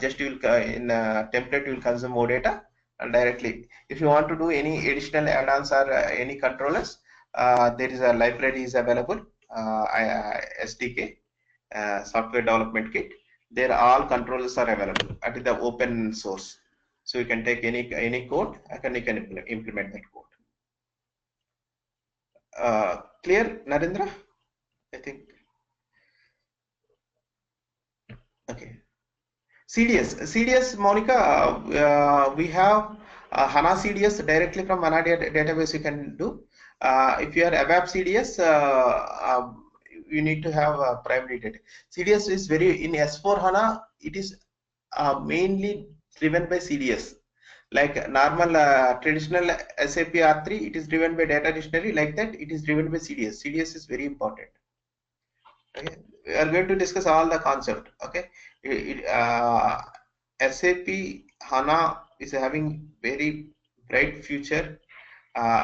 A: Just you will in template you will consume more data and directly. If you want to do any additional add-ons or any controllers, there is a library is available, SDK, software development kit. There all controllers are available at the open source, so you can take any code and you can implement that code. Clear, Narendra? I think. Okay. CDS, Monica, we have HANA CDS directly from HANA database you can do. If you are ABAP CDS, you need to have primary data. CDS is very, in S4 HANA, it is mainly driven by CDS. Like normal traditional SAP R3, it is driven by data dictionary. Like that, it is driven by CDS. CDS is very important. Okay, we are going to discuss all the concept. Okay, SAP HANA is having very bright future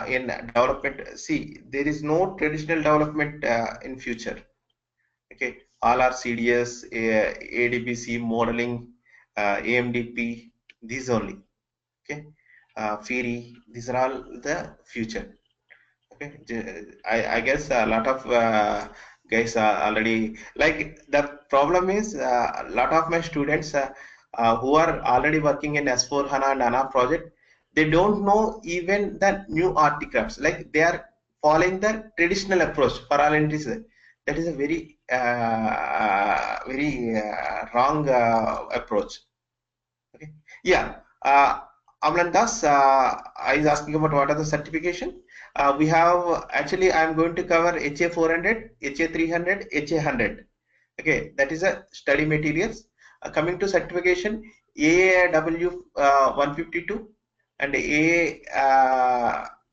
A: in development. See, there is no traditional development in future. Okay, all are CDS, ADBC, modeling, AMDP, these only. Okay, Fury, these are all the future. Okay, I guess a lot of guys are already, like, the problem is a lot of my students who are already working in S4 HANA and HANA project, they don't know even the new artifacts. Like they are following the traditional approach for all entities. That is a very wrong approach. Okay, yeah. Amlan Das, I was asking about what are the certification. We have, actually I am going to cover HA 400, HA 300, HA 100. Okay, that is a study materials. Coming to certification, AAW 152 and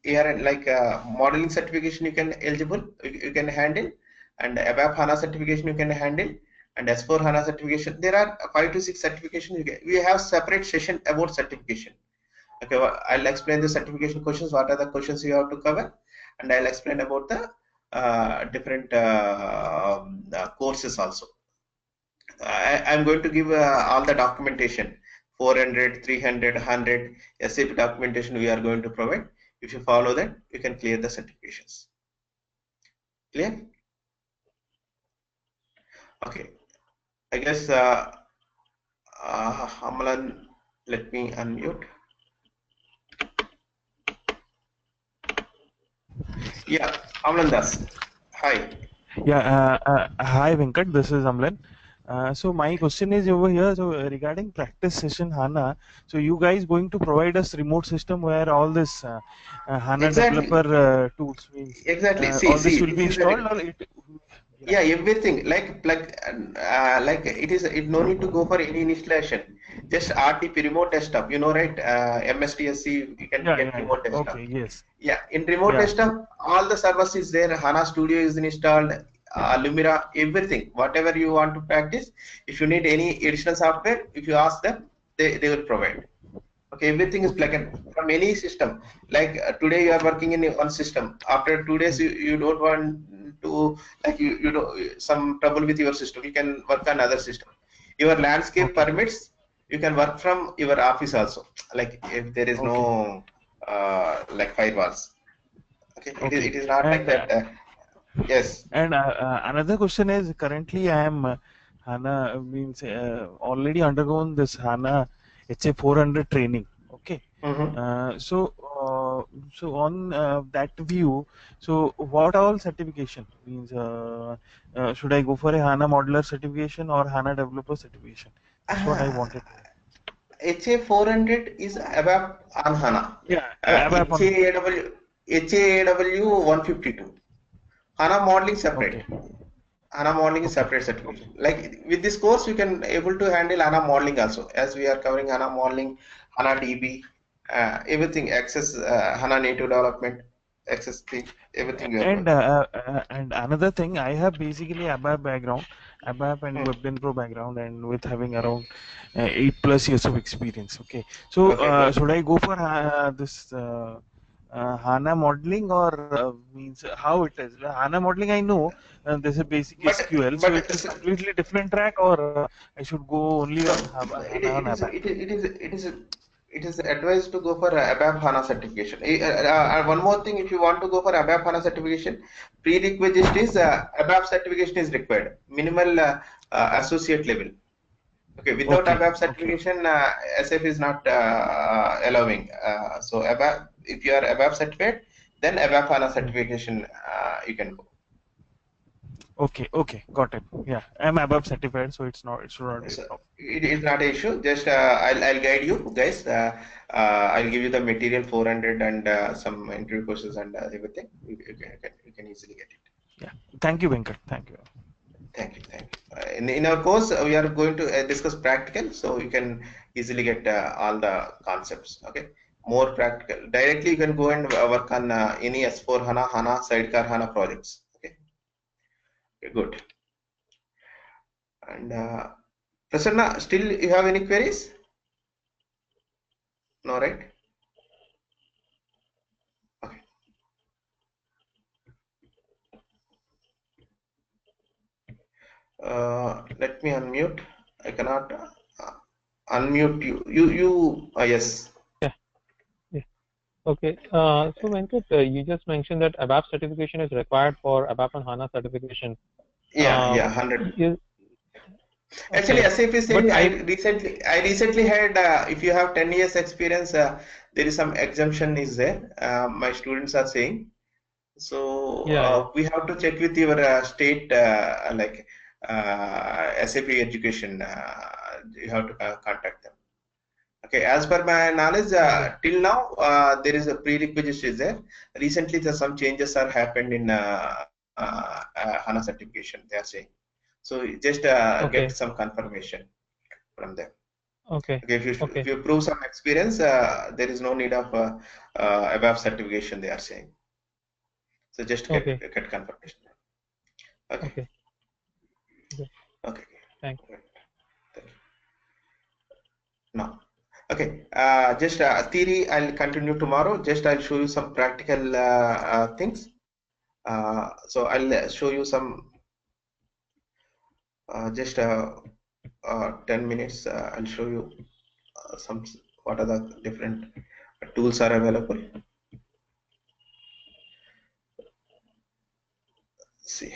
A: ARN, like modeling certification you can eligible, you can handle, and ABAP HANA certification you can handle, and S4 HANA certification. There are 5 to 6 certifications. We have separate session about certification. Okay, well, I'll explain the certification questions. What are the questions you have to cover, and I'll explain about the different courses also. I'm going to give all the documentation, 400, 300, 100 SAP documentation we are going to provide. If you follow that, you can clear the certifications. Clear? Okay. I guess Amalan, let me unmute. Yeah, Amlan Das. Hi.
F: Yeah, hi Venkat, this is Amlan. So my question is over here. So regarding practice session HANA, so you guys going to provide us remote system where all this HANA developer tools means all this will be installed, or it?
A: Yeah, everything like it no need to go for any installation. Just RTP, remote desktop. You know, right? MSTSC, you can get remote desktop.
F: Okay, yes.
A: Yeah, in remote desktop, all the servers is there. HANA Studio is installed. Lumira, everything, whatever you want to practice. If you need any additional software, if you ask them, they will provide. Okay, everything is plug and from any system. Like today you are working in one system. After 2 days, you don't want to, like you know, some trouble with your system. You can work on other system. Your landscape permits, you can work from your office also. Like if there is no like firewalls. Okay, it is not like that. Yes.
F: And another question is, currently I am HANA means already undergone this HANA HA 400 training. Okay. So on that view, so what all certification means? Should I go for a HANA modeler certification or HANA developer certification? That's what I wanted.
A: HA 400 is ABAP on HANA.
F: Yeah, ABAP
A: HAW 152. HANA modeling separate.
F: Okay.
A: HANA modeling is separate certification. Like with this course, you can able to handle HANA modeling also, as we are covering HANA modeling, HANA DB, everything, access, HANA native development, access thing, everything we are
F: And
A: going to
F: another thing, I have basically ABAP background, ABAP and
A: do.
F: WebDen Pro background, and with having around 8+ years of experience. Okay, so
A: Okay, good.
F: should I go for this HANA modeling, or means how it is? HANA modeling, I know there's a basic
A: But
F: SQL, so
A: but
F: it is completely different track, or I should go only
A: no,
F: on HANA on ABAP.
A: it is advised to go for ABAP HANA certification. One more thing, if you want to go for ABAP HANA certification, prerequisite is ABAP certification is required, minimal associate level. Okay, without
F: Okay,
A: ABAP
F: okay,
A: certification, SF is not allowing. So ABAP, if you are ABAP certified, then ABAP HANA certification you can go.
F: okay, okay, got it. Yeah, I'm ABAP certified, so it's not, it should not be a
A: So
F: problem.
A: it is not an issue. Just I'll guide you guys. I'll give you the material 400 and some interview questions and everything. You can easily get it.
F: Yeah, thank you, Venkat. Thank you.
A: Thank you, thank you. In our course, we are going to discuss practical, so you can easily get all the concepts. Okay, more practical. Directly, you can go and work on any S4 HANA, HANA, Sidecar HANA projects. Okay, good. And Prasanna, still you have any queries? No, right? Okay. Let me unmute. I cannot unmute you. Yes.
E: Yeah. Yeah. Okay. So Venkat, you just mentioned that ABAP certification is required for ABAP and HANA certification.
A: Yeah, 100.
E: Is,
A: Actually,
E: okay.
A: SAP is
E: But
A: saying I recently had if you have 10 years experience, there is some exemption is there. My students are saying. So
E: yeah.
A: we have to check with your state like SAP education. You have to contact them. Okay, as per my knowledge,
E: Okay.
A: till now there is a prerequisite is there. Recently, some changes are happened in HANA certification. They are saying. So just get
E: Okay.
A: some confirmation from them.
E: Okay.
A: Okay, if
E: Okay.
A: you prove some experience, there is no need of ABAP certification. They are saying. So just
E: Okay.
A: get confirmation. Okay.
E: Okay. Okay.
A: Okay.
E: Thanks.
A: Good. Thank you. Now, okay. Just theory. I'll continue tomorrow. Just I'll show you some practical things. So I'll show you some just 10 minutes. I'll show you some what are the different tools are available. See,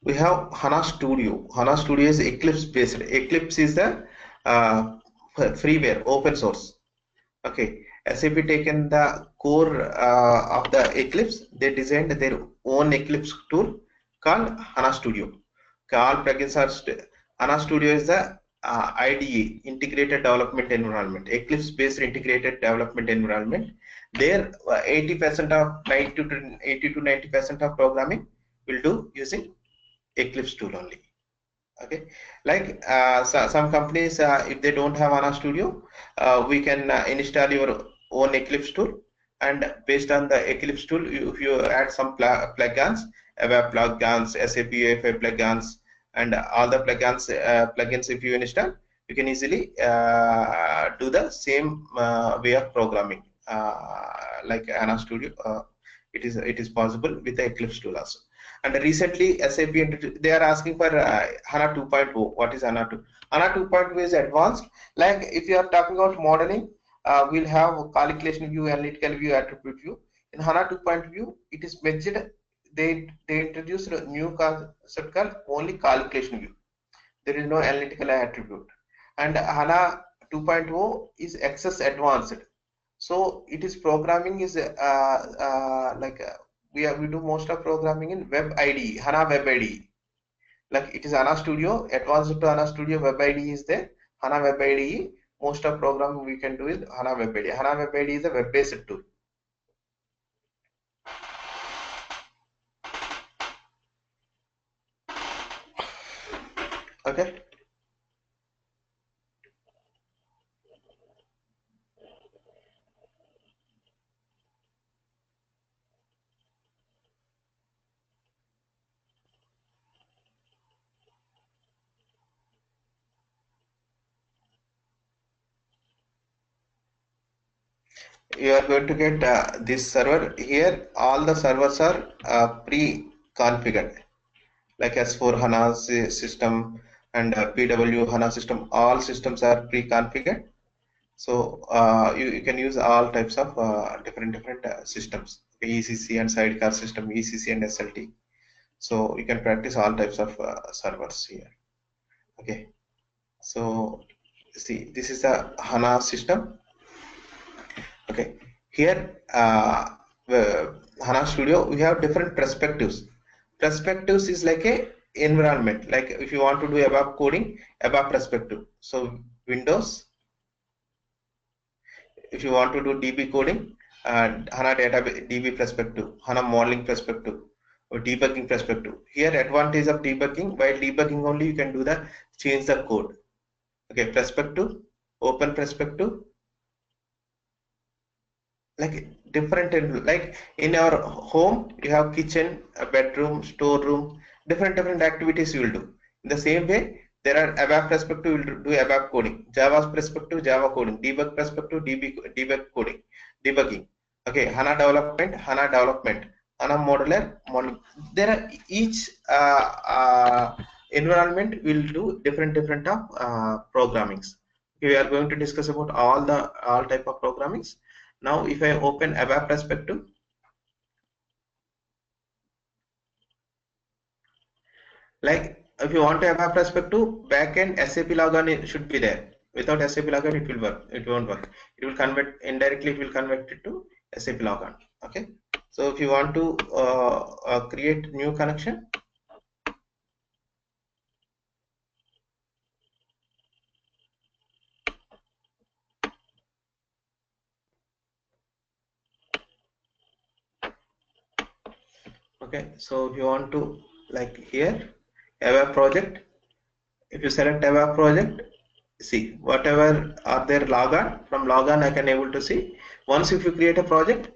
A: we have HANA Studio. HANA Studio is Eclipse based. Eclipse is the freeware, open source. Okay, SAP taken the core of the Eclipse. They designed their own Eclipse tool called HANA Studio. Okay, all plugins are HANA Studio is the IDE, integrated development environment, Eclipse based integrated development environment. There 80% of 80 to 90% of programming will do using Eclipse tool only. Okay, like some companies if they don't have HANA Studio, we can install your own Eclipse tool, and based on the Eclipse tool, if you add some plugins, ABAP plugins, SAP UFI plugins, and all the plugins if you install, you can easily do the same way of programming like HANA Studio. It is possible with the Eclipse tool also. And recently SAP they are asking for HANA 2.0. What is HANA 2? HANA 2.0 is advanced. Like if you are talking about modeling, we'll have calculation view, analytical view, attribute view. In HANA 2.0, it is merged. They introduced a new concept called only calculation view. There is no analytical attribute. And HANA 2.0 is access advanced. So it is programming is like we do most of programming in Web IDE, HANA Web IDE. Like it is HANA Studio, advanced to HANA Studio Web IDE is there. HANA Web IDE, most of programming we can do with HANA Web IDE. HANA Web IDE is a web-based tool. Okay. you are going to get this server here. All the servers are pre-configured, like S4 HANA system and PW HANA system. All systems are pre-configured. So you can use all types of different systems, ECC and sidecar system, ECC and SLT. So you can practice all types of servers here. Okay, so see, this is the HANA system. Okay, here HANA Studio, we have different perspectives. Perspectives is like a environment. Like if you want to do ABAP coding, ABAP perspective. So Windows. If you want to do DB coding, HANA database DB perspective, HANA modeling perspective, or debugging perspective. Here, advantage of debugging, while debugging only you can do the change the code. Okay, perspective, open perspective, like different, like in our home you have kitchen, a bedroom, storeroom, different activities you will do. In the same way, there are ABAP perspective, you will do ABAP coding, Java perspective, Java coding, debug perspective, debug coding, debugging. Okay, HANA development, HANA modeler, there are each environment will do different of programmings. We are going to discuss about all type of programmings. Now, if I open ABAP perspective, like if you want to ABAP perspective, backend SAP logon should be there. Without SAP logon, it will work. It won't work. It will convert indirectly. It will convert it to SAP logon. Okay. So if you want to create new connection, okay. So if you want to, like here, ABAP project. If you select ABAP project, see whatever are there logon, from logon I can able to see. Once if you create a project,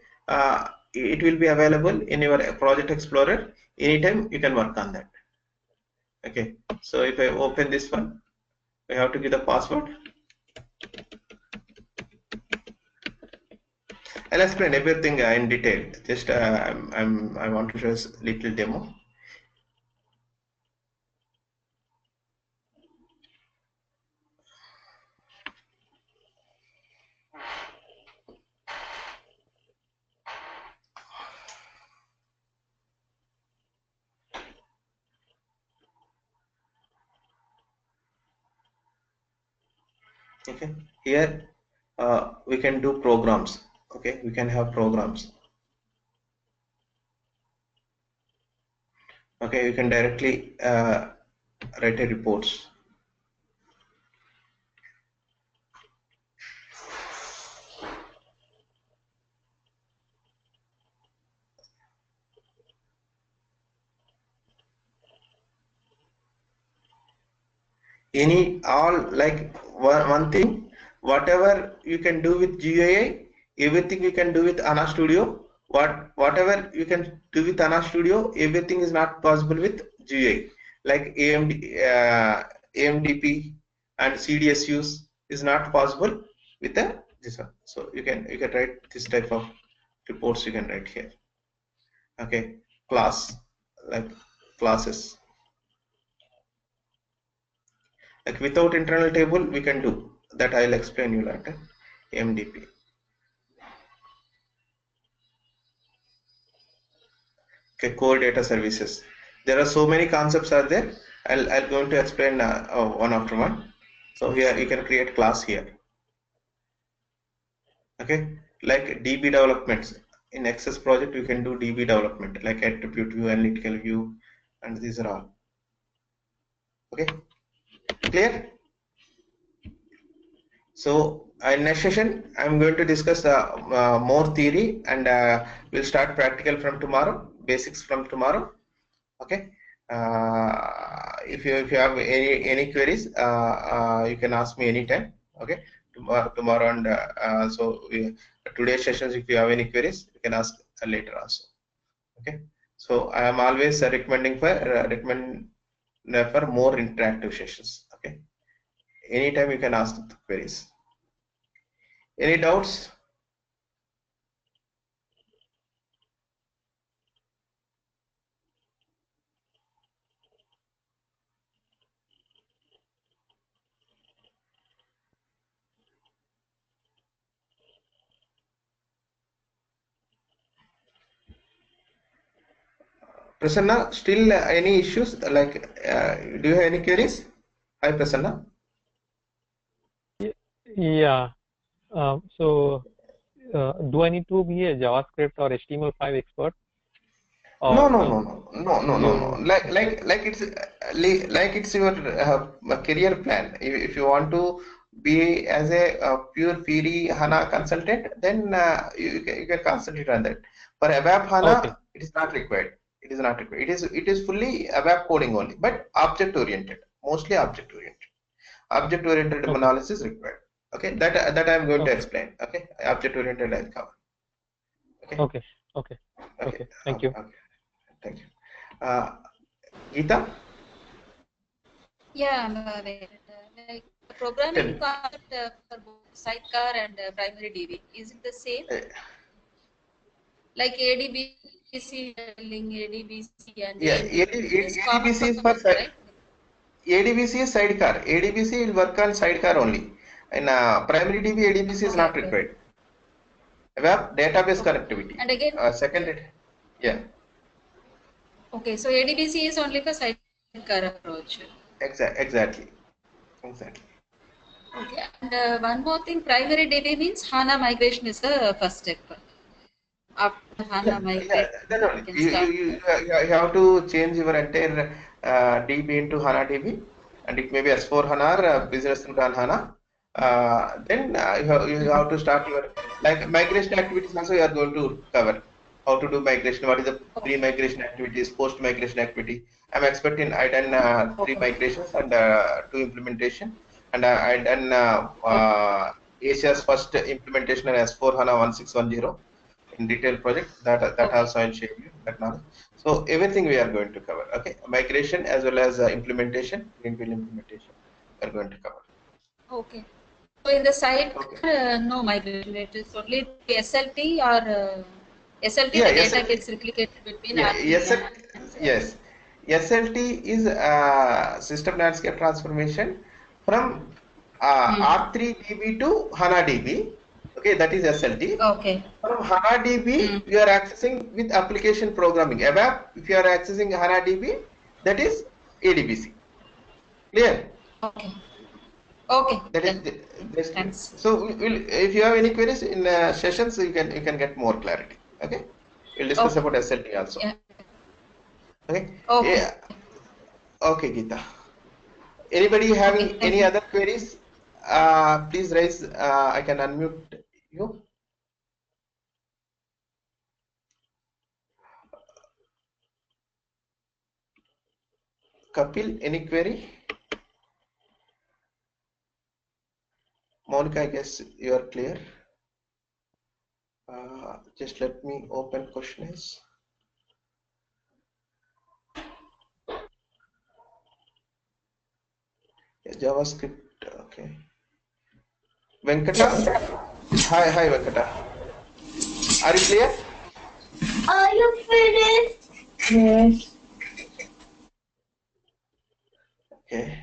A: it will be available in your project explorer. Anytime you can work on that. Okay, so if I open this one, I have to give the password. I'll explain everything in detail. Just I want to show a little demo. Okay, here we can do programs. Okay, we can have programs. Okay, you can directly write a reports. Any all like one thing, whatever you can do with GUI, everything you can do with HANA Studio. Whatever you can do with HANA Studio, everything is not possible with GUI. Like AMDP and CDSUs is not possible with this one. So you can write this type of reports. You can write here. Okay, class, like classes. Like without internal table we can do that. I'll explain you later. MDP. Okay, core data services. There are so many concepts are there. I'll going to explain one after one. So here you can create class here. Okay, like DB developments in Access project you can do DB development like attribute view, analytical view, and these are all. Okay, clear? So in next session, I'm going to discuss more theory, and we'll start practical from tomorrow, basics from tomorrow. Okay. If you have any queries, you can ask me anytime. Okay. Tomorrow and so today's sessions, if you have any queries, you can ask later also. Okay. So I am always recommending for more interactive sessions. Okay. Anytime you can ask the queries. Any doubts? Prasanna, still any issues? Like, do you have any queries? Hi, Prasanna.
E: Yeah. So, do I need to be a JavaScript or HTML5 expert?
A: No,
E: Or
A: no, no, no, no, no, no, no.
E: you?
A: Like it's your career plan. If you want to be as a pure Fiori HANA consultant, then you can concentrate on that. For ABAP
E: Okay.
A: HANA, it is not required. It is not required. It is fully ABAP coding only, but object oriented, mostly object oriented. Object oriented
E: Okay.
A: analysis required. Okay, that I am going to
E: Okay.
A: explain. Okay, object oriented I'll cover. Okay,
E: Okay. Okay.
A: okay,
E: Okay. Thank
A: okay,
E: you.
A: okay. Thank you. Geeta,
C: Yeah, I'm aware. Like the
A: tell
C: programming
A: me.
C: concept for both sidecar and primary DB, is it the same?
A: Uh,
C: Like ADBC, ADBC and
A: yeah,
C: ADB, there's common
A: ADBC is for
C: concept, right?
A: ADBC is sidecar. ADBC will work on sidecar only. In primary DB, ADBC is
C: Okay,
A: not
C: okay.
A: required. Web database
C: Okay.
A: connectivity.
C: And again,
A: Second, yeah,
C: okay, so ADBC is only for sidecar approach.
A: exactly.
C: Okay, and one more thing, primary DB means HANA migration is the first step. After HANA
A: Yeah,
C: migrate,
A: then
C: we
A: only.
C: can
A: You, you,
C: start.
A: you, you have to change your entire DB into HANA DB, and it may be S4 HANA or Business Suite on HANA. Then you have to start your like migration activities also you are going to cover. How to do migration, what is the pre-migration activities, post-migration activity. I'm expert in, I done 3
C: Okay.
A: migrations and 2 implementation, and I done
C: Okay.
A: Asia's first implementation in S4 HANA 1610 in detailed project that
C: Okay.
A: also I'll share you that knowledge. So everything we are going to cover. Okay, migration as well as implementation, greenfield implementation, we are going to cover.
C: Okay. So in the side,
A: Okay.
C: no migration. It is only the SLT or SLT.
A: Yeah,
C: The data
A: SLT.
C: gets replicated between
A: Yeah,
C: admin and
A: yes. SLT is system landscape transformation from R3DB to HANA DB. Okay, that is SLT.
C: Okay.
A: From HANA DB, you are accessing with application programming. ABAP, if you are accessing HANA DB, that is ADBC. Clear?
C: Okay. Okay.
A: That is
C: Then.
A: that's clear.
C: Thanks.
A: So if you have any queries in sessions, you can get more clarity. Okay, we'll discuss
C: Okay.
A: about SLT also.
C: Yeah.
A: Okay.
C: Okay.
A: Yeah. Okay, Geeta. Anybody
C: Okay.
A: having
C: Thank
A: any
C: you.
A: other queries? Please raise. I can unmute you. Kapil, any query? Monica, I guess you are clear. Just let me open questions. Yeah, JavaScript. Okay. Venkata. Hi, Venkata. Are you clear?
G: Are you finished? Yes.
A: Okay.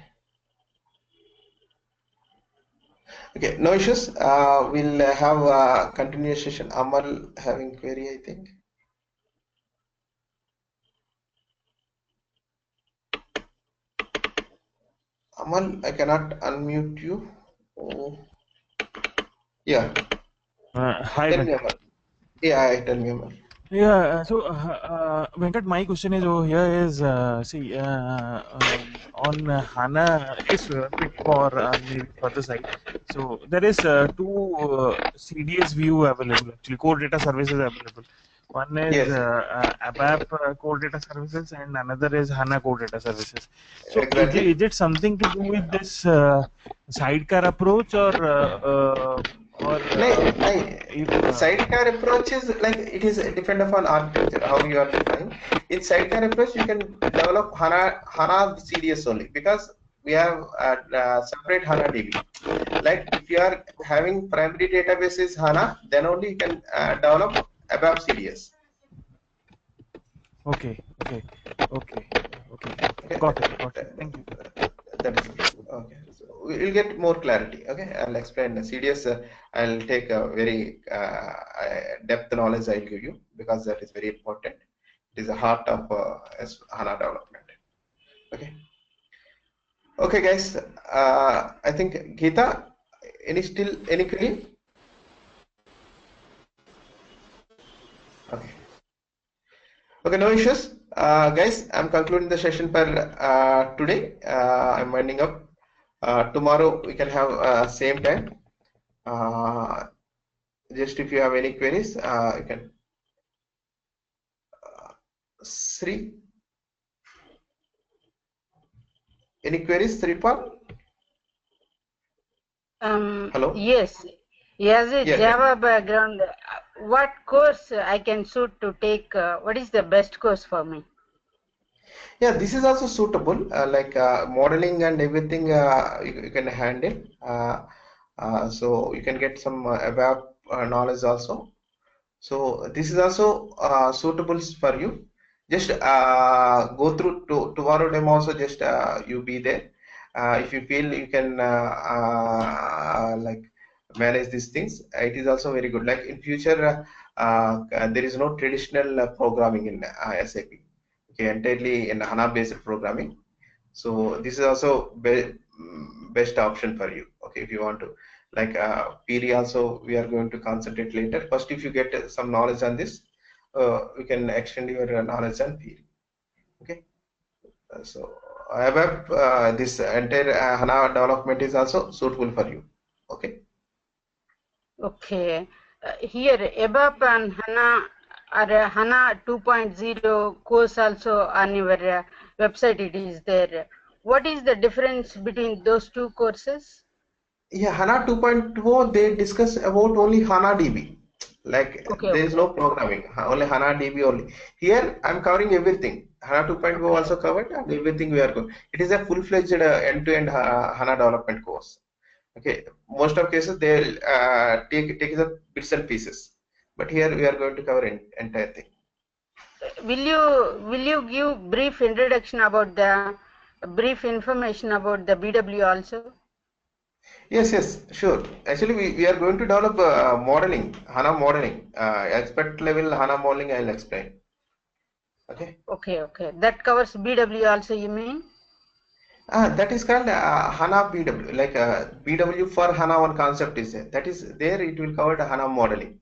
A: Okay, no issues. We'll have a continuous session. Amal having query, I think. Amal, I cannot unmute you. Oh, yeah.
F: Hi,
A: Tell me,
F: Venkat.
A: Amal. Yeah, tell me, Amal.
F: Yeah, Venkat, my question is over here is, see, on HANA, is a bit for maybe further side. So there is two CDS view available, actually, core data services available. One is
A: Yes,
F: ABAP core data services, and another is HANA core data services. So
A: exactly.
F: is it something to do with this sidecar approach,
A: Sidecar approach is like it is depend upon architecture how you are defining. In sidecar approach, you can develop HANA CDS only because we have separate HANA DB. Like if you are having primary database is HANA, then only you can develop ABAP CDS.
F: Okay.
A: Okay,
F: Got it. Thank you.
A: that is okay. So we'll get more clarity. Okay, I'll explain the CDS. I'll take a very depth knowledge I'll give you because that is very important. It is the heart of HANA development. Okay. Okay, guys. I think Geeta, any query? Okay. Okay, no issues. Guys, I'm concluding the session for today. I'm winding up. Tomorrow we can have same time. Just if you have any queries, you can. Sri, any queries, Sripal? Hello.
D: Yes. As a
A: Yeah.
D: Java background, what course I can suit to take? What is the best course for me?
A: Yeah, this is also suitable. Like modeling and everything, you can handle. So you can get some ABAP knowledge also. So this is also suitable for you. Just go through tomorrow demo also. Just you be there. If you feel you can like manage these things, it is also very good. Like in future, there is no traditional programming in SAP. Okay, entirely in HANA based programming. So this is also best option for you. Okay, if you want to, like PRI also we are going to concentrate later. First, if you get some knowledge on this, we can extend your knowledge on PRI. Okay, so ABAP, this entire HANA development is also suitable for you. Okay.
D: Okay. Here, ABAP and HANA or HANA 2.0 course also on your website it is there. What is the difference between those two courses?
A: Yeah, HANA 2.0, they discuss about only HANA DB. Like
D: Okay,
A: there is no
D: okay.
A: programming, only HANA DB only. Here I'm covering everything. HANA 2.0
D: Okay.
A: also covered and everything we are going. It is a full-fledged end-to-end HANA development course. Okay, most of cases they'll take the bits and pieces, but here we are going to cover entire thing.
D: Will you give brief introduction about the brief information about the BW also?
A: Yes, sure. Actually, we are going to develop modeling, HANA modeling, expert level HANA modeling. I'll explain. Okay.
D: Okay. That covers BW also, you mean?
A: That is called HANA BW. Like BW for HANA, one concept is there. That is there. It will cover the HANA modeling.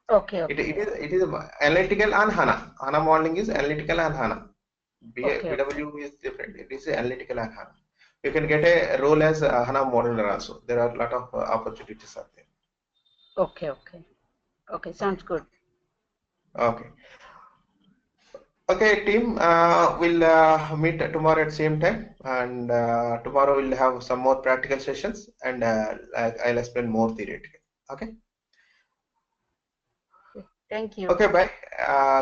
D: Okay.
A: It is analytical and HANA. HANA modeling is analytical and HANA.
D: Okay.
A: BW is different. It is analytical and HANA. You can get a role as a HANA modeler also. There are a lot of opportunities out there.
D: Okay. Sounds good.
A: Okay. Okay, team. We'll meet tomorrow at same time, and tomorrow we'll have some more practical sessions, and I'll explain more theoretical. Okay.
D: Thank you.
A: Okay. Bye.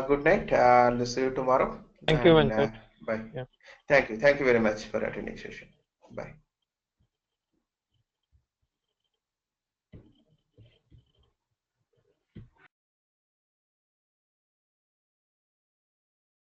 A: Good night. We'll see you tomorrow.
E: Thank you,
A: And
E: Venkat.
A: bye.
E: Yeah.
A: Thank you. Thank you very much for attending session. Bye.